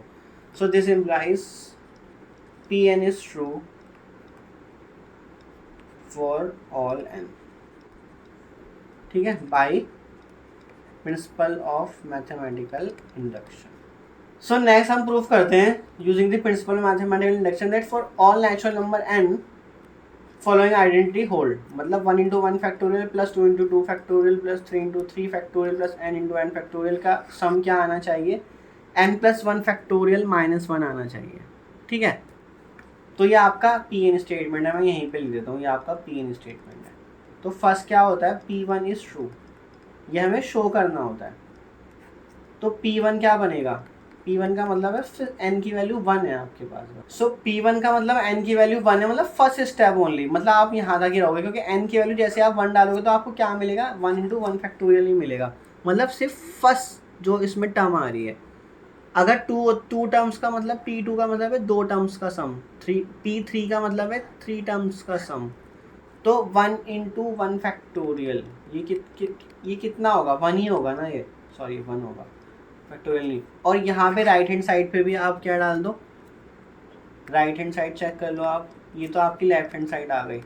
सो this implies pn is true for all n। ठीक है, by principal of mathematical induction. So next हम प्रूव करते हैं using the principle of mathematical induction that for all natural number n following identity hold. मतलब 1 × 1 factorial plus 2 × 2 factorial plus 3 × 3 factorial plus n × n factorial का सम क्या आना चाहिए, n+1 factorial -1 आना चाहिए। ठीक है, तो ये आपका pn स्टेटमेंट है, मैं यहीं पे लिख देता हूँ, ये आपका pn स्टेटमेंट है। तो फर्स्ट क्या होता है, p1 इज ट्रू, ये हमें शो करना होता है। तो p1 क्या बनेगा, P1 का मतलब है फिर n की वैल्यू 1 है आपके पास। सो P1 का मतलब n की वैल्यू 1 है, मतलब फर्स्ट स्टेप ओनली, मतलब आप यहाँ तक ही रहोगे, क्योंकि n की वैल्यू जैसे आप 1 डालोगे तो आपको क्या मिलेगा, 1 × 1 फैक्टोरियल ही मिलेगा, मतलब सिर्फ फर्स्ट जो इसमें टर्म आ रही है। अगर टू टर्म्स का मतलब P2 का मतलब है 2 टर्म्स का सम, P3 का मतलब है 3 टर्म्स का सम। तो 1 × 1 फैक्टोरियल ये कितना होगा, 1 ही होगा ना, ये सॉरी 1 होगा, फैक्टोरियल नहीं। और यहाँ पे राइट हैंड साइड पे भी आप क्या डाल दो, राइट हैंड साइड चेक कर लो आप, ये तो आपकी लेफ्ट हैंड साइड आ गई।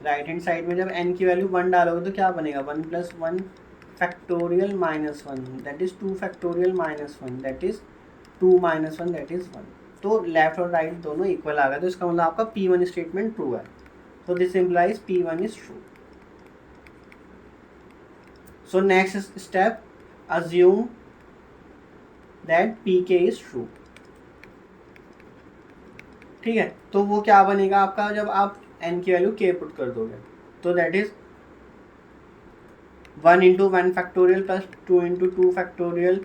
राइट हैंड साइड में जब n की वैल्यू 1 डालोगे तो क्या बनेगा, 1 + 1 factorial -1 that is 2 factorial -1 that is 2 - 1 that is 1। तो लेफ्ट और राइट दोनों इक्वल आ गए, तो इसका मतलब आपका P1 स्टेटमेंट ट्रू है। तो this implies P1 is true. So next step, assume that pk is true। ठीक है, तो वो क्या बनेगा आपका, जब आप n की वैल्यू k पुट कर दोगे, तो that is 1 × 1 factorial plus 2 × 2 factorial,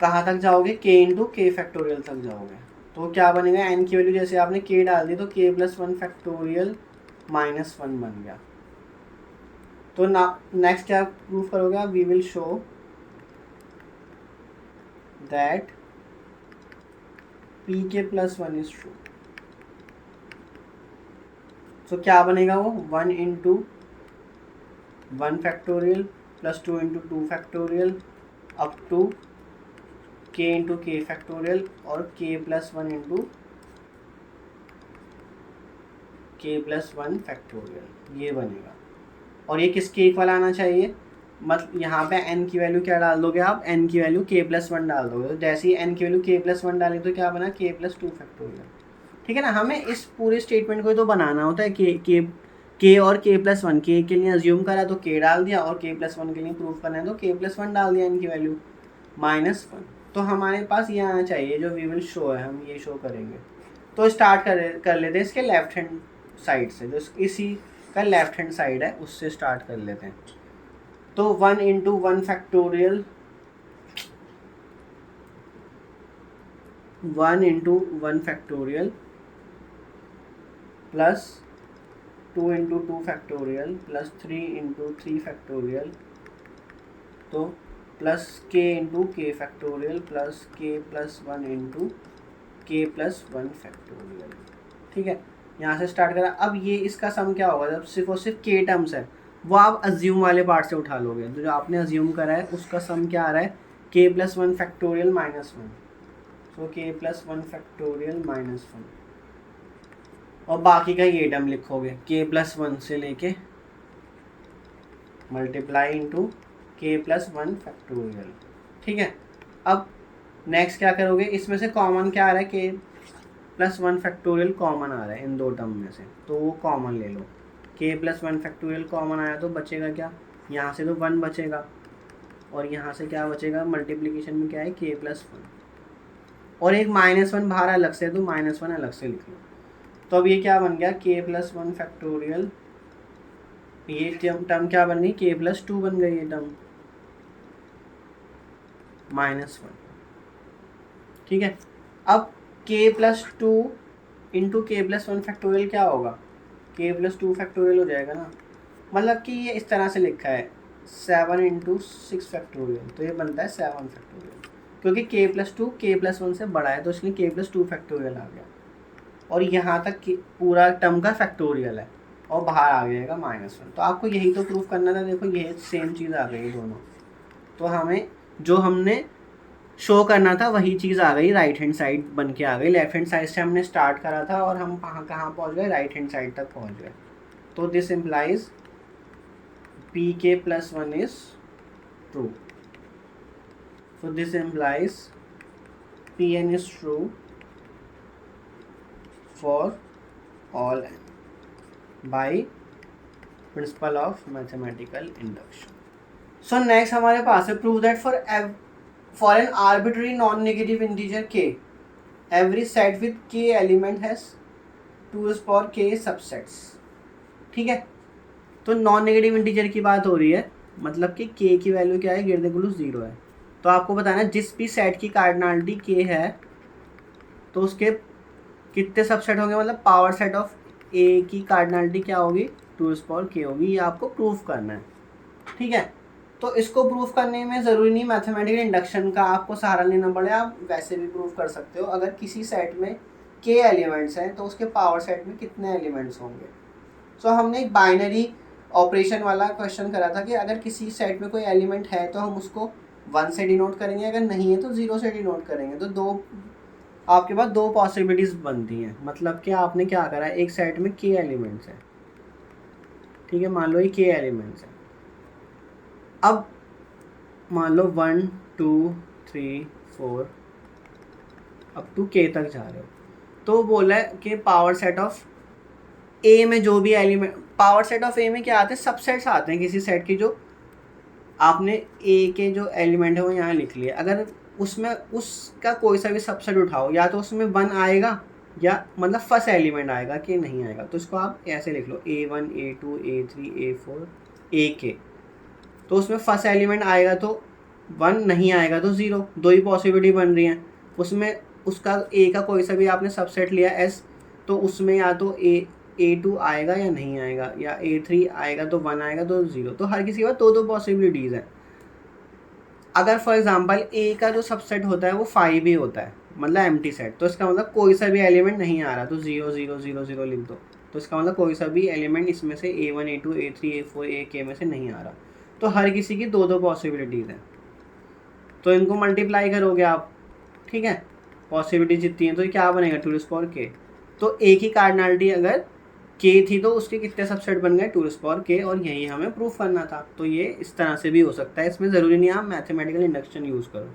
कहाँ तक जाओगे, k × k फैक्टोरियल तक जाओगे। तो क्या बनेगा, n की वैल्यू जैसे आपने k डाल दी तो k+1 फैक्टोरियल -1 बन गया। तो ना नेक्स्ट क्या प्रूफ करोगे आप, we will show that pk+1 is true. तो क्या बनेगा वो, 1 × 1 factorial plus 2 × 2 factorial up to k × k factorial और k+1 × k+1 फैक्टोरियल, ये बनेगा। और ये किसके इक्वल आना चाहिए, मतलब यहाँ पे n की वैल्यू क्या डाल दोगे आप, n की वैल्यू k+1 डाल दोगे, तो जैसे ही n की वैल्यू k+1 डाली तो क्या बना, k+2 फैक्टोरियल। ठीक है ना, हमें इस पूरे स्टेटमेंट को तो बनाना होता है, k और k+1, k के लिए अज्यूम करा तो k डाल दिया, और k+1 के लिए प्रूफ करना है तो k+1 डाल दिया, n की वैल्यू -1। तो हमारे पास ये आना चाहिए जो वी विल शो है, हम ये शो करेंगे। तो स्टार्ट कर लेते हैं इसके लेफ्ट हैंड साइड से, जो इसी का लेफ्ट हैंड साइड है उससे स्टार्ट कर लेते हैं। तो 1 × 1 factorial, 1 × 1 factorial plus 2 into 2 factorial plus 3 into 3 factorial, तो प्लस के इंटू के फैक्टोरियल प्लस के प्लस 1 इंटू के प्लस 1 फैक्टोरियल। ठीक है, यहाँ से स्टार्ट करा। अब ये इसका सम क्या होगा, जब सिर्फ और सिर्फ के टर्म्स है वो आप अज्यूम वाले पार्ट से उठा लोगे, तो जो आपने अज्यूम करा है उसका सम क्या आ रहा है, के प्लस 1 फैक्टोरियल माइनस 1, सो के प्लस 1 फैक्टोरियल माइनस 1, और बाकी का ये टर्म लिखोगे के प्लस 1 से लेके मल्टीप्लाई इंटू के प्लस 1 फैक्टोरियल। ठीक है, अब नेक्स्ट क्या करोगे, इसमें से कॉमन क्या आ रहा है, के प्लस 1 फैक्टोरियल कॉमन आ रहा है इन दो टर्म में से, तो वो कॉमन ले लो। के प्लस 1 फैक्टोरियल कॉमन आया तो बचेगा क्या, यहाँ से तो 1 बचेगा और यहाँ से क्या बचेगा, मल्टीप्लिकेशन में क्या है के प्लस 1 और एक माइनस 1 बाहर अलग से, तो माइनस 1 अलग से लिख लो। तो अब ये क्या बन गया, के प्लस 1 फैक्टोरियल, ये टर्म क्या बन गई, के प्लस 2 बन गई ये टर्म माइनस 1। ठीक है, अब के प्लस 2 इंटू के प्लस 1 फैक्टोरियल क्या होगा, के प्लस 2 फैक्टोरियल हो जाएगा ना, मतलब कि ये इस तरह से लिखा है 7 इंटू 6 फैक्टोरियल, तो ये बनता है 7 फैक्टोरियल, क्योंकि के प्लस 2 के प्लस 1 से बड़ा है तो इसलिए के प्लस 2 फैक्टोरियल आ गया, और यहाँ तक पूरा टर्म का फैक्टोरियल है और बाहर आ जाएगा माइनस 1। तो आपको यही तो प्रूफ करना था, देखो ये सेम चीज़ आ गई दोनों, तो हमें जो हमने शो करना था वही चीज़ आ गई, राइट हैंड साइड बन के आ गई। लेफ्ट हैंड साइड से हमने स्टार्ट करा था और हम कहाँ पहुँच गए, राइट हैंड साइड तक पहुँच गए। तो this implies P K plus 1 is true, so this implies P N is true for all N by principle of mathematical induction. So next हमारे पास है prove that for an arbitrary non-negative integer k, every set with k element has 2 to the power k subsets। ठीक है, तो non negative integer की बात हो रही है, मतलब कि k की वैल्यू क्या है, ग्रेटर देन 0 है। तो आपको बताना है जिस भी सेट की कार्डिनलिटी k है तो उसके कितने सबसेट होंगे, मतलब पावर सेट ऑफ a की कार्डिनलिटी क्या होगी, 2 to the power k होगी, ये आपको प्रूफ करना है। ठीक है, तो इसको प्रूफ करने में ज़रूरी नहीं मैथमेटिकल इंडक्शन का आपको सहारा लेना पड़े, आप वैसे भी प्रूफ कर सकते हो। अगर किसी सेट में k एलिमेंट्स हैं तो उसके पावर सेट में कितने एलिमेंट्स होंगे। सो हमने एक बाइनरी ऑपरेशन वाला क्वेश्चन करा था कि अगर किसी सेट में कोई एलिमेंट है तो हम उसको 1 से डिनोट करेंगे, अगर नहीं है तो 0 से डिनोट करेंगे। तो आपके पास दो पॉसिबिलिटीज़ बनती हैं, मतलब कि आपने क्या करा है, एक सेट में k एलिमेंट्स है, ठीक है, मान लो ये k एलिमेंट्स है। अब मान लो 1 2 3 4 अप टू k तक जा रहे हो, तो बोला है कि पावर सेट ऑफ a में जो भी element, power set of a में क्या आते हैं, सबसेट्स आते हैं किसी सेट की, जो आपने a के जो एलिमेंट है वो यहाँ लिख लिए, अगर उसमें उसका कोई सा भी सबसेट उठाओ, या तो उसमें 1 आएगा या मतलब फर्स्ट एलिमेंट आएगा कि नहीं आएगा, तो इसको आप ऐसे लिख लो a1 a2 a3 a4 ak, तो उसमें फर्स्ट एलिमेंट आएगा तो 1, नहीं आएगा तो 0, दो ही पॉसिबिलिटी बन रही हैं। उसमें उसका a का कोई सा भी आपने सबसेट लिया s, तो उसमें या तो a2 आएगा या नहीं आएगा, या a3 आएगा तो 1 आएगा तो 0, तो हर किसी के पास दो पॉसिबिलिटीज़ हैं। अगर फॉर एग्जांपल a का जो सबसेट होता है वो 5 भी होता है, मतलब एम्प्टी सेट, तो इसका मतलब कोई सा भी एलिमेंट नहीं आ रहा, तो 0 0 0 0 लिख दो, तो इसका मतलब कोई सा भी एलिमेंट इसमें से a1 a2 a3 a4 ak में से नहीं आ रहा। तो हर किसी की दो पॉसिबिलिटीज़ हैं, तो इनको मल्टीप्लाई करोगे आप, ठीक है, पॉसिबिलिटी जितनी है तो ये क्या बनेगा, 2 to the power k। तो a की कार्डिनलिटी अगर k थी तो उसके कितने सबसेट बन गए, 2 to the power k, और यही हमें प्रूफ करना था। तो ये इस तरह से भी हो सकता है, इसमें ज़रूरी नहीं आप मैथमेटिकल इंडक्शन यूज़ करो।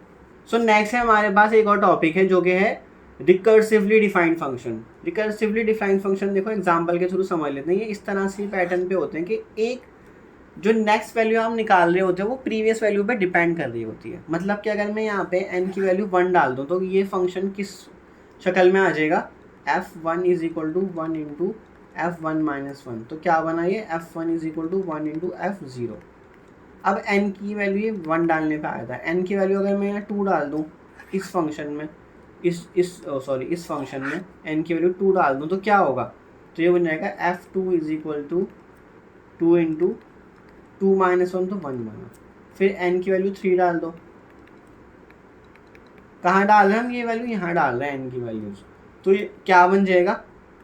सो नेक्स्ट है हमारे पास एक और टॉपिक है जो कि है recursively defined function. Recursively defined function देखो एग्जाम्पल के थ्रू समझ लेते हैं। ये इस तरह से पैटर्न पे होते हैं कि एक जो नेक्स्ट वैल्यू हम निकाल रहे होते हैं वो प्रीवियस वैल्यू पे डिपेंड कर रही होती है। मतलब कि अगर मैं यहाँ पे n की वैल्यू 1 डाल दूँ तो ये फंक्शन किस शक्ल में आ जाएगा, f1 is equal to 1 into f1 minus 1। तो क्या बना ये, f1 is equal to 1 into f0। अब n की वैल्यू ये 1 डालने पे आया था, n की वैल्यू अगर मैं यहाँ 2 डाल दूँ इस फंक्शन में, इस फंक्शन में n की वैल्यू 2 डाल दूँ तो क्या होगा, तो ये बन जाएगा F2 is equal to 2 into 2 minus 1 तो 1 बना। फिर n की वैल्यू 3 डाल दो। कहाँ डाल रहे हैं हम ये वैल्यू? यहाँ डाल रहे हैं n की वैल्यूज। तो ये क्या बन जाएगा?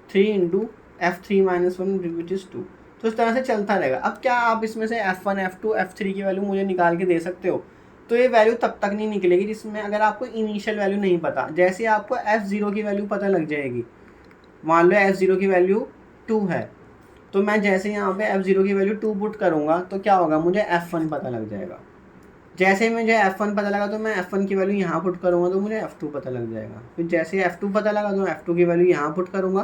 3 into F3 minus 1 which is 2। तो इस तरह से चलता रहेगा। अब क्या आप इसमें से F1 F2 F3 की वैल्यू मुझे निकाल के दे सकते हो? तो ये वैल्यू तब तक नहीं निकलेगी जिसमें अगर आपको इनिशियल वैल्यू नहीं पता। जैसे आपको F0 की वैल्यू पता लग जाएगी, मान लो F0 की वैल्यू 2 है, तो मैं जैसे यहाँ पे F0 की वैल्यू 2 पुट करूँगा तो क्या होगा? मुझे F1 पता लग जाएगा। जैसे ही मुझे F1 पता लगा तो मैं F1 की वैल्यू यहाँ पुट करूँगा तो मुझे F2 पता लग जाएगा। फिर जैसे F2 पता लगा तो F2 की वैल्यू यहाँ पुट करूँगा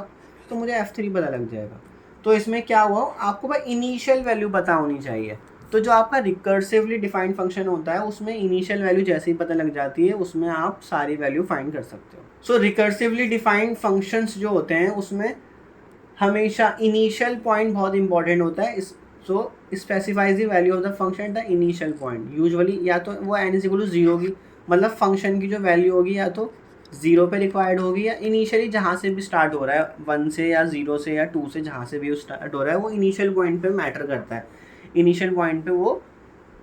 तो मुझे F3 पता लग जाएगा। तो इसमें क्या हुआ? आपको बस इनिशियल वैल्यू पता होनी चाहिए। तो जो आपका रिकर्सिवली डिफाइंड फंक्शन होता है उसमें इनिशियल वैल्यू जैसे ही पता लग जाती है उसमें आप सारी वैल्यू फाइंड कर सकते हो। सो रिकर्सिवली डिफाइंड फंक्शंस जो होते हैं उसमें हमेशा इनिशियल पॉइंट बहुत इंपॉर्टेंट होता है। So specifies the value of the function the initial point. Usually या तो वो n इक्वल टू 0 होगी, मतलब फंक्शन की जो वैल्यू होगी या तो 0 पे रिक्वायर्ड होगी या इनिशियली जहाँ से भी स्टार्ट हो रहा है 1 से या 0 से या 2 से, जहाँ से भी स्टार्ट हो रहा है वो इनिशियल पॉइंट पे मैटर करता है। इनिशियल पॉइंट पे वो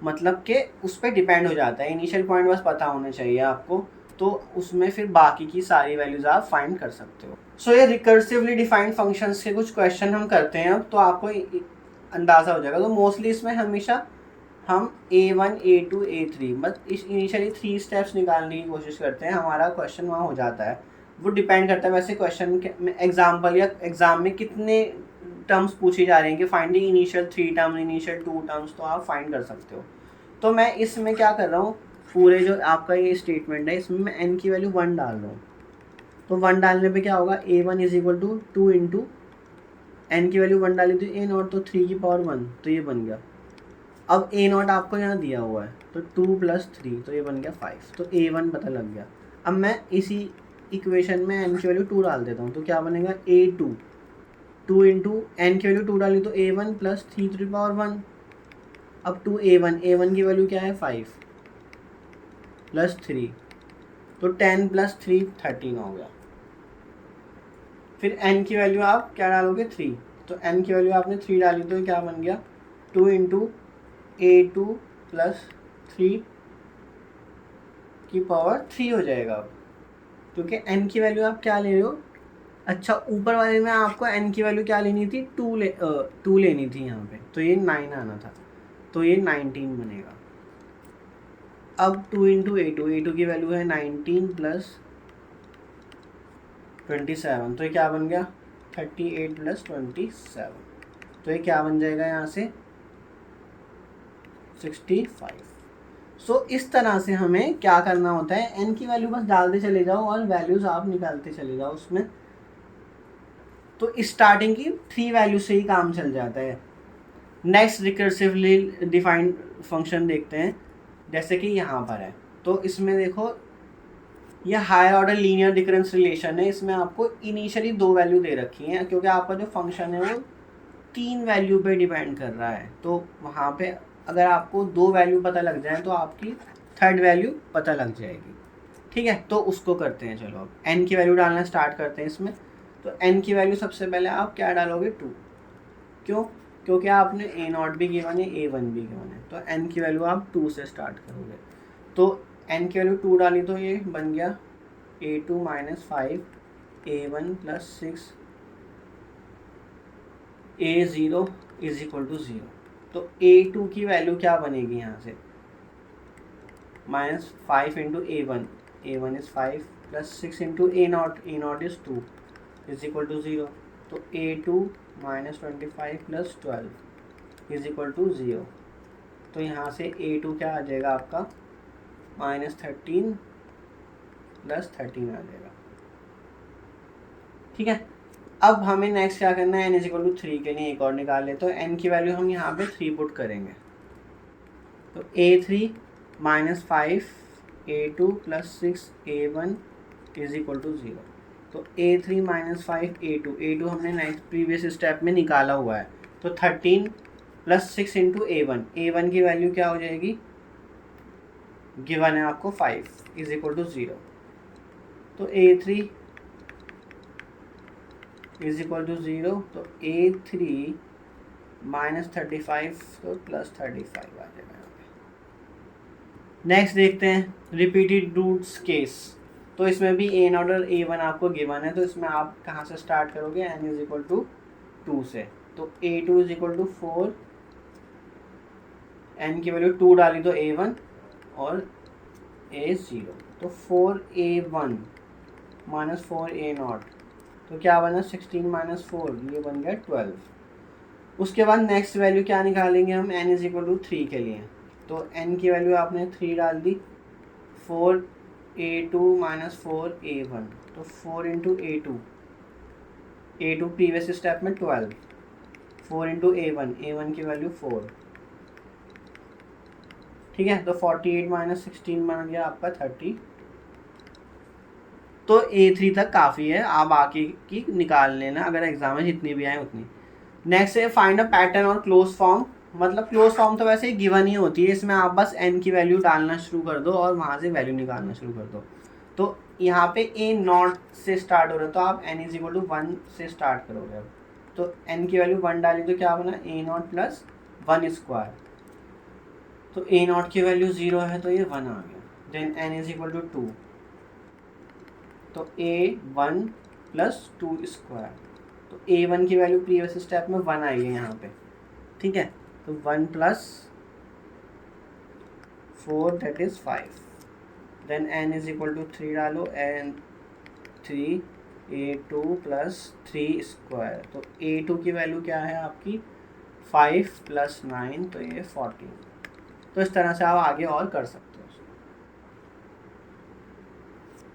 मतलब कि उस पर डिपेंड हो जाता है। इनिशियल पॉइंट बस पता होना चाहिए आपको, तो उसमें फिर बाकी की सारी वैल्यूज आप फाइंड कर सकते हो। सो ये रिकर्सिवली डिफाइंड फंक्शंस के कुछ क्वेश्चन हम करते हैं अब, तो आपको अंदाज़ा हो जाएगा। तो मोस्टली इसमें हमेशा हम A1 A2 A3 बस इस इनिशियली 3 स्टेप्स निकालने की कोशिश करते हैं, हमारा क्वेश्चन वहाँ हो जाता है। वो डिपेंड करता है वैसे क्वेश्चन के में एग्जाम्पल या एग्जाम में कितने टर्म्स पूछी जा रही हैं कि finding initial 3 terms, initial 2 terms, तो आप फाइंड कर सकते हो। तो मैं इसमें क्या कर रहा हूँ, पूरे जो आपका ये स्टेटमेंट है इसमें मैं n की वैल्यू 1 डाल रहा हूँ। तो 1 डालने पे क्या होगा? A1 is equal to 2 into n की वैल्यू 1 डाली तो A0 तो 3 की पावर 1, तो ये बन गया। अब A0 आपको यहाँ दिया हुआ है तो 2 प्लस 3 तो ये बन गया 5, तो A1 पता लग गया। अब मैं इसी इक्वेशन में n की वैल्यू 2 डाल देता हूँ तो क्या बनेगा? A2 2 इंटू n की वैल्यू 2 डाली तो A1 plus 3 to the power 1। अब 2A1 की वैल्यू क्या है? 5 प्लस 3, तो 10 प्लस 3 13 हो गया। फिर n की वैल्यू आप क्या डालोगे? 3, तो n की वैल्यू आपने 3 डाली तो क्या बन गया? 2 इंटू A2 प्लस 3 की पावर 3 हो जाएगा। अब क्योंकि n की वैल्यू आप क्या ले रहे हो? अच्छा, ऊपर वाले में आपको n की वैल्यू क्या लेनी थी? 2 लेनी थी यहाँ पे, तो ये 9 आना था, तो ये 19 बनेगा। अब 2 इंटू A2 की वैल्यू है 19 प्लस 27, तो ये क्या बन गया? 38 प्लस 27, तो ये क्या बन जाएगा यहाँ से? 65। सो इस तरह से हमें क्या करना होता है, n की वैल्यू बस डालते चले जाओ और वैल्यूज आप निकालते चले जाओ उसमें। तो स्टार्टिंग की 3 वैल्यू से ही काम चल जाता है। नेक्स्ट रिकर्सिवली डिफाइंड फंक्शन देखते हैं, जैसे कि यहाँ पर है। तो इसमें देखो ये higher order linear difference relation है। इसमें आपको इनिशियली 2 वैल्यू दे रखी हैं क्योंकि आपका जो फंक्शन है वो 3 वैल्यू पे डिपेंड कर रहा है। तो वहाँ पे अगर आपको 2 वैल्यू पता लग जाए तो आपकी 3rd वैल्यू पता लग जाएगी। ठीक है, तो उसको करते हैं। चलो अब n की वैल्यू डालना स्टार्ट करते हैं इसमें। तो n की वैल्यू सबसे पहले आप क्या डालोगे? 2। क्यों? क्योंकि आपने A0 भी गिवन है, A1 भी गिवन है, तो n की वैल्यू आप 2 से स्टार्ट करोगे। तो n की वैल्यू 2 डाली तो ये बन गया A2 minus 5 A1 plus 6 A0 is equal to 0। तो A2 की वैल्यू क्या बनेगी यहाँ से? Minus 5 into A1 is 5 plus 6 into A0 is 2 is equal to 0। तो A2 minus 25 plus 12 is equal to 0। तो यहाँ से A2 क्या आ जाएगा आपका? माइनस 13 प्लस 13 आ जाएगा। ठीक है, अब हमें नेक्स्ट क्या करना है? n इज इक्वल टू 3 के लिए एक और निकाल ले। तो n की वैल्यू हम यहाँ पे 3 पुट करेंगे। तो A3 minus 5 A2 plus 6 A1 is equal to 0। तो A3 माइनस 5 A2 हमने नेक्स्ट प्रीवियस स्टेप में निकाला हुआ है। तो 13 प्लस 6 इंटू A1 की वैल्यू क्या हो जाएगी? गिवन है आपको 5 इज इक्वल टू 0। तो A3 इज इक्वल टू 0, तो A3 माइनस 35 तो प्लस 35 आ जाएगा यहाँ पे। नेक्स्ट देखते हैं रिपीटेड रूट्स केस। तो इसमें भी A0 और A1 आपको गिवन है, तो इसमें आप कहाँ से स्टार्ट करोगे, n इज इक्वल टू 2 से। तो A2 is equal to 4, n की वैल्यू 2 डाली तो A1 और A0, तो 4A1 माइनस 4A0, तो क्या बना 16 माइनस 4, ये बन गया 12। उसके बाद नेक्स्ट वैल्यू क्या निकालेंगे हम, n इज इक्वल टू 3 के लिए। तो n की वैल्यू आपने 3 डाल दी, 4A2 माइनस 4A1, तो 4 इंटू A2 प्रीवियस स्टेप में 12, 4 इंटू A1 की वैल्यू 4, ठीक है। तो 48 माइनस 16 बन गया आपका 30। तो A3 तक काफ़ी है, आप आगे की निकाल लेना अगर एग्जाम में जितनी भी आए उतनी। नेक्स्ट है फाइंड अ पैटर्न और क्लोज फॉर्म। मतलब क्लोज फॉर्म तो वैसे ही गिवन ही होती है, इसमें आप बस n की वैल्यू डालना शुरू कर दो और वहाँ से वैल्यू निकालना शुरू कर दो। तो यहाँ पे A0 से स्टार्ट हो रहा है, तो आप n इज इक्वल टू 1 से स्टार्ट करोगे। अब तो n की वैल्यू 1 डाली तो क्या बना A0 प्लस 1 स्क्वायर, तो A0 की वैल्यू 0 है तो ये 1 आ गया। Then n is equal to 2, तो A1 प्लस 2 स्क्वायर, तो A1 की वैल्यू प्रीवियस स्टेप में 1 आई है यहाँ पे, ठीक है। तो 1 plus 4 that is 5। Then n is equal to 3 डालो, n 3 A2 प्लस 3 स्क्वायर, तो A2 की वैल्यू क्या है आपकी 5 प्लस 9, तो ये 14। तो इस तरह से आप आगे और कर सकते हो।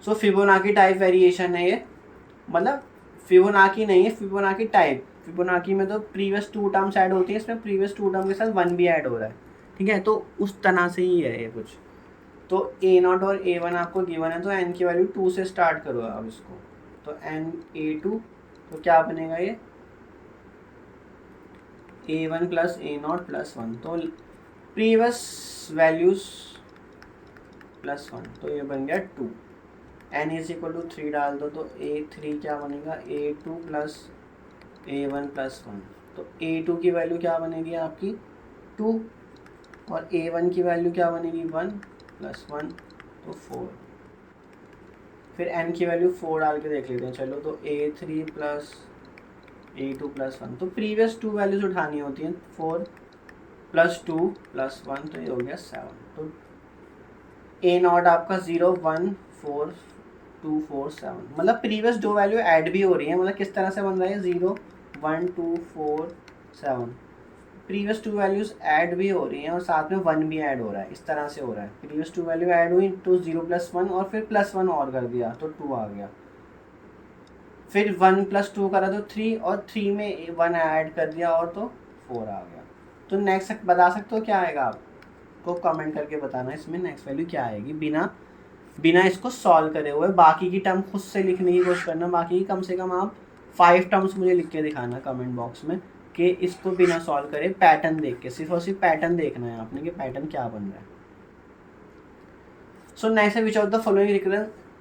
सो फिबोनाची टाइप वेरिएशन है ये, मतलब फिबोनाची नहीं है, फिबोनाची टाइप। फिबोनाची में तो प्रीवियस 2 टर्म्स ऐड होती है, इसमें प्रीवियस 2 टर्म के साथ 1 भी ऐड हो रहा है, ठीक है। तो उस तरह से ही है ये कुछ। तो A0 और A1 आपको गिवन है, तो n की वैल्यू 2 से स्टार्ट करो अब इसको। तो n A2, तो क्या बनेगा ये A1 प्लस A0 प्लस 1, तो प्रीवियस वैल्यूज प्लस 1, तो ये बन गया 2। n इज इक्वल टू 3 डाल दो, तो A3 क्या बनेगा A2 प्लस A1 प्लस 1, तो A2 की वैल्यू क्या बनेगी आपकी 2 और A1 की वैल्यू क्या बनेगी 1 प्लस 1, तो 4। फिर n की वैल्यू 4 डाल के देख लेते हैं, चलो। तो A3 प्लस A2 प्लस 1, तो प्रीवियस 2 वैल्यूज उठानी होती हैं, 4 प्लस 2 प्लस 1, तो ये हो गया 7। तो A0 आपका 0 1 4 2 4 7, मतलब प्रीवियस 2 वैल्यू ऐड भी हो रही है। मतलब किस तरह से बन रहा है 0 1 2 4 7, प्रीवियस 2 वैल्यूज ऐड भी हो रही हैं और साथ में 1 भी ऐड हो रहा है। इस तरह से हो रहा है, प्रीवियस 2 वैल्यू ऐड हुई तो 0 प्लस 1 और फिर प्लस 1 और कर दिया तो 2 आ गया, फिर 1 प्लस 2 करा तो 3 और 3 में 1 ऐड कर दिया और तो 4 आ गया। तो नेक्स्ट बता सकते हो क्या आएगा, आपको कमेंट करके बताना इसमें नेक्स्ट वैल्यू क्या आएगी, बिना इसको सॉल्व करे हुए। बाकी की टर्म खुद से लिखने की कोशिश करना, बाकी की कम से कम आप 5 टर्म्स मुझे लिख के दिखाना कमेंट बॉक्स में कि इसको बिना सॉल्व करे पैटर्न देख के, सिर्फ और सिर्फ पैटर्न देखना है आपने कि पैटर्न क्या बन रहा है। सो नेक्स्ट है which of the following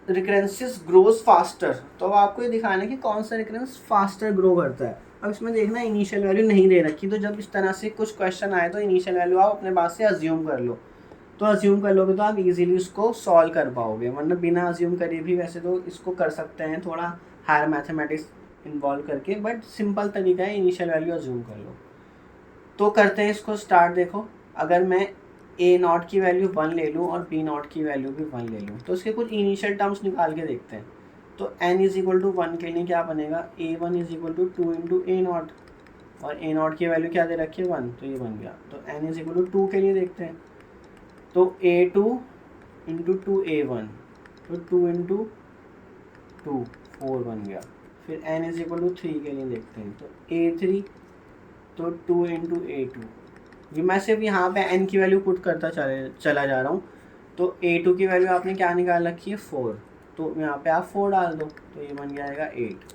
recurrences grows faster. तो अब आपको ये दिखाना है कि कौन सा रिकरेंस फास्टर ग्रो करता है। अब इसमें देखना इनिशियल वैल्यू नहीं दे रखी, तो जब इस तरह से कुछ क्वेश्चन आए तो इनिशियल वैल्यू आप अपने पास से अज्यूम कर लो। तो अज्यूम कर लोगे तो आप इजीली उसको सॉल्व कर पाओगे, वरना बिना अज्यूम करे भी वैसे तो इसको कर सकते हैं, थोड़ा हायर मैथमेटिक्स इन्वॉल्व करके, बट सिंपल तरीका है इनिशियल वैल्यू अज्यूम कर लो। तो करते हैं इसको स्टार्ट। देखो अगर मैं A0 की वैल्यू 1 ले लूँ और B0 की वैल्यू भी 1 ले लूँ, तो उसके कुछ इनिशियल टर्म्स निकाल के देखते हैं। तो n इज इक्वल टू 1 के लिए क्या बनेगा A1 is equal to 2 into A0, और A0 की वैल्यू क्या दे रखी है 1, तो ये बन गया। तो n इज इक्वल टू 2 के लिए देखते हैं, तो A2 इंटू 2A1, तो 2 इंटू 2 4 बन गया। फिर n इज इक्वल टू 3 के लिए देखते हैं, तो A3 तो 2 इंटू A2, ये मैं सिर्फ यहाँ पे n की वैल्यू पुट करता चला जा रहा हूँ। तो A2 की वैल्यू आपने क्या निकाल रखी है 4, तो यहाँ पे आप 4 डाल दो, तो ये बन जाएगा 8।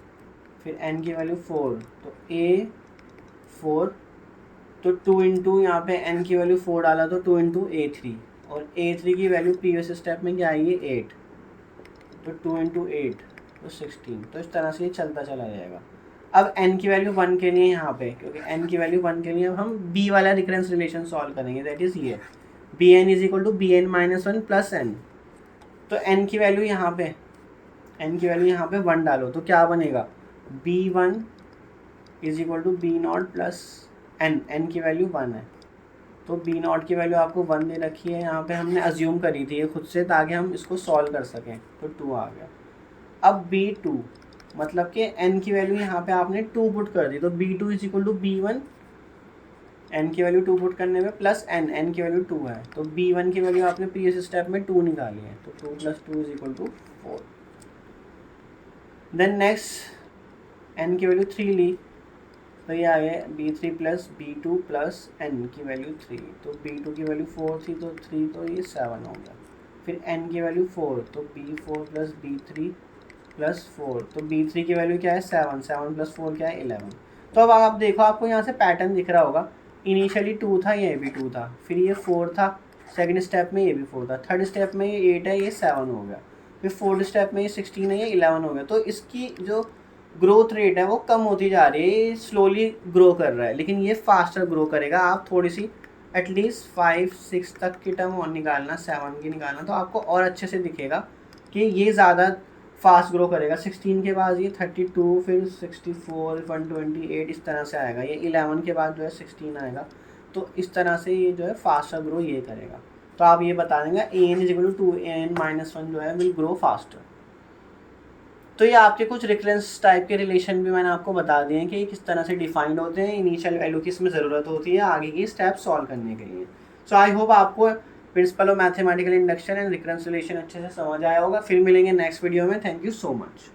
फिर n की वैल्यू 4, तो A4, तो 2 इंटू यहाँ पे n की वैल्यू 4 डाला तो 2 इंटू A3, और A3 की वैल्यू प्रीवियस स्टेप में क्या आई है 8, तो 2 इंटू 8 तो 16। तो इस तरह से ये चलता चला जाएगा। अब n की वैल्यू 1 के लिए यहाँ पे, क्योंकि n की वैल्यू 1 के लिए अब हम b वाला रिकरेंस रिलेशन सॉल्व करेंगे, दैट इज़ ये bn is equal to bn minus 1 plus n। तो n की वैल्यू यहाँ पे 1 डालो तो क्या बनेगा, b1 is equal to B naught plus n की वैल्यू 1 है, तो बी नॉट की वैल्यू आपको 1 दे रखी है, यहाँ पे हमने अज्यूम करी थी ये खुद से ताकि हम इसको सॉल्व कर सकें, तो 2 आ गया। अब b2 मतलब कि n की वैल्यू यहाँ पे आपने 2 पुट कर दी, तो b2 is equal to b1, n की वैल्यू 2 पुट करने में प्लस n की वैल्यू 2 है, तो b1 की वैल्यू आपने प्रीवियस स्टेप में 2 निकाली है, तो 2 plus 2 is equal to 4। Then next n की वैल्यू 3 ली, तो ये आ गया b3 plus b2 plus n की वैल्यू 3, तो b2 की वैल्यू 4 थी तो 3, तो ये 7 हो गया। फिर n की वैल्यू 4, तो b4 प्लस b3 प्लस 4, तो b3 की वैल्यू क्या है 7, 7 प्लस 4 क्या है 11। तो अब आप देखो, आपको यहाँ से पैटर्न दिख रहा होगा, इनिशियली 2 था, ये भी 2 था, फिर ये 4 था, सेकंड स्टेप में ये भी 4 था, थर्ड स्टेप में ये 8 है, ये 7 हो गया, फिर फोर्थ स्टेप में ये 16 है, ये 11 हो गया। तो इसकी जो ग्रोथ रेट है वो कम होती जा रही है, ये स्लोली ग्रो कर रहा है, लेकिन ये फास्टर ग्रो करेगा। आप थोड़ी सी एटलीस्ट 5-6 तक की टर्म और निकालना, 7 की निकालना, तो आपको और अच्छे से दिखेगा कि ये ज़्यादा फास्ट ग्रो करेगा। 16 के बाद ये 32, फिर 64, 128 इस तरह से आएगा, ये 11 के बाद जो है 16 आएगा, तो इस तरह से ये जो है फास्टर ग्रो ये करेगा। तो आप ये बता देंगे an is equal to 2an-1 जो है विल ग्रो फास्टर। तो ये आपके कुछ रिकरेंस टाइप के रिलेशन भी मैंने आपको बता दिए हैं कि किस तरह से डिफाइंड होते हैं, इनिशियल वैल्यू की इसमें ज़रूरत होती है आगे की स्टेप सॉल्व करने के लिए। सो आई होप आपको principal of mathematical induction and recurrence relation अच्छे से समझ आया होगा। फिर मिलेंगे नेक्स्ट वीडियो में। Thank you so much.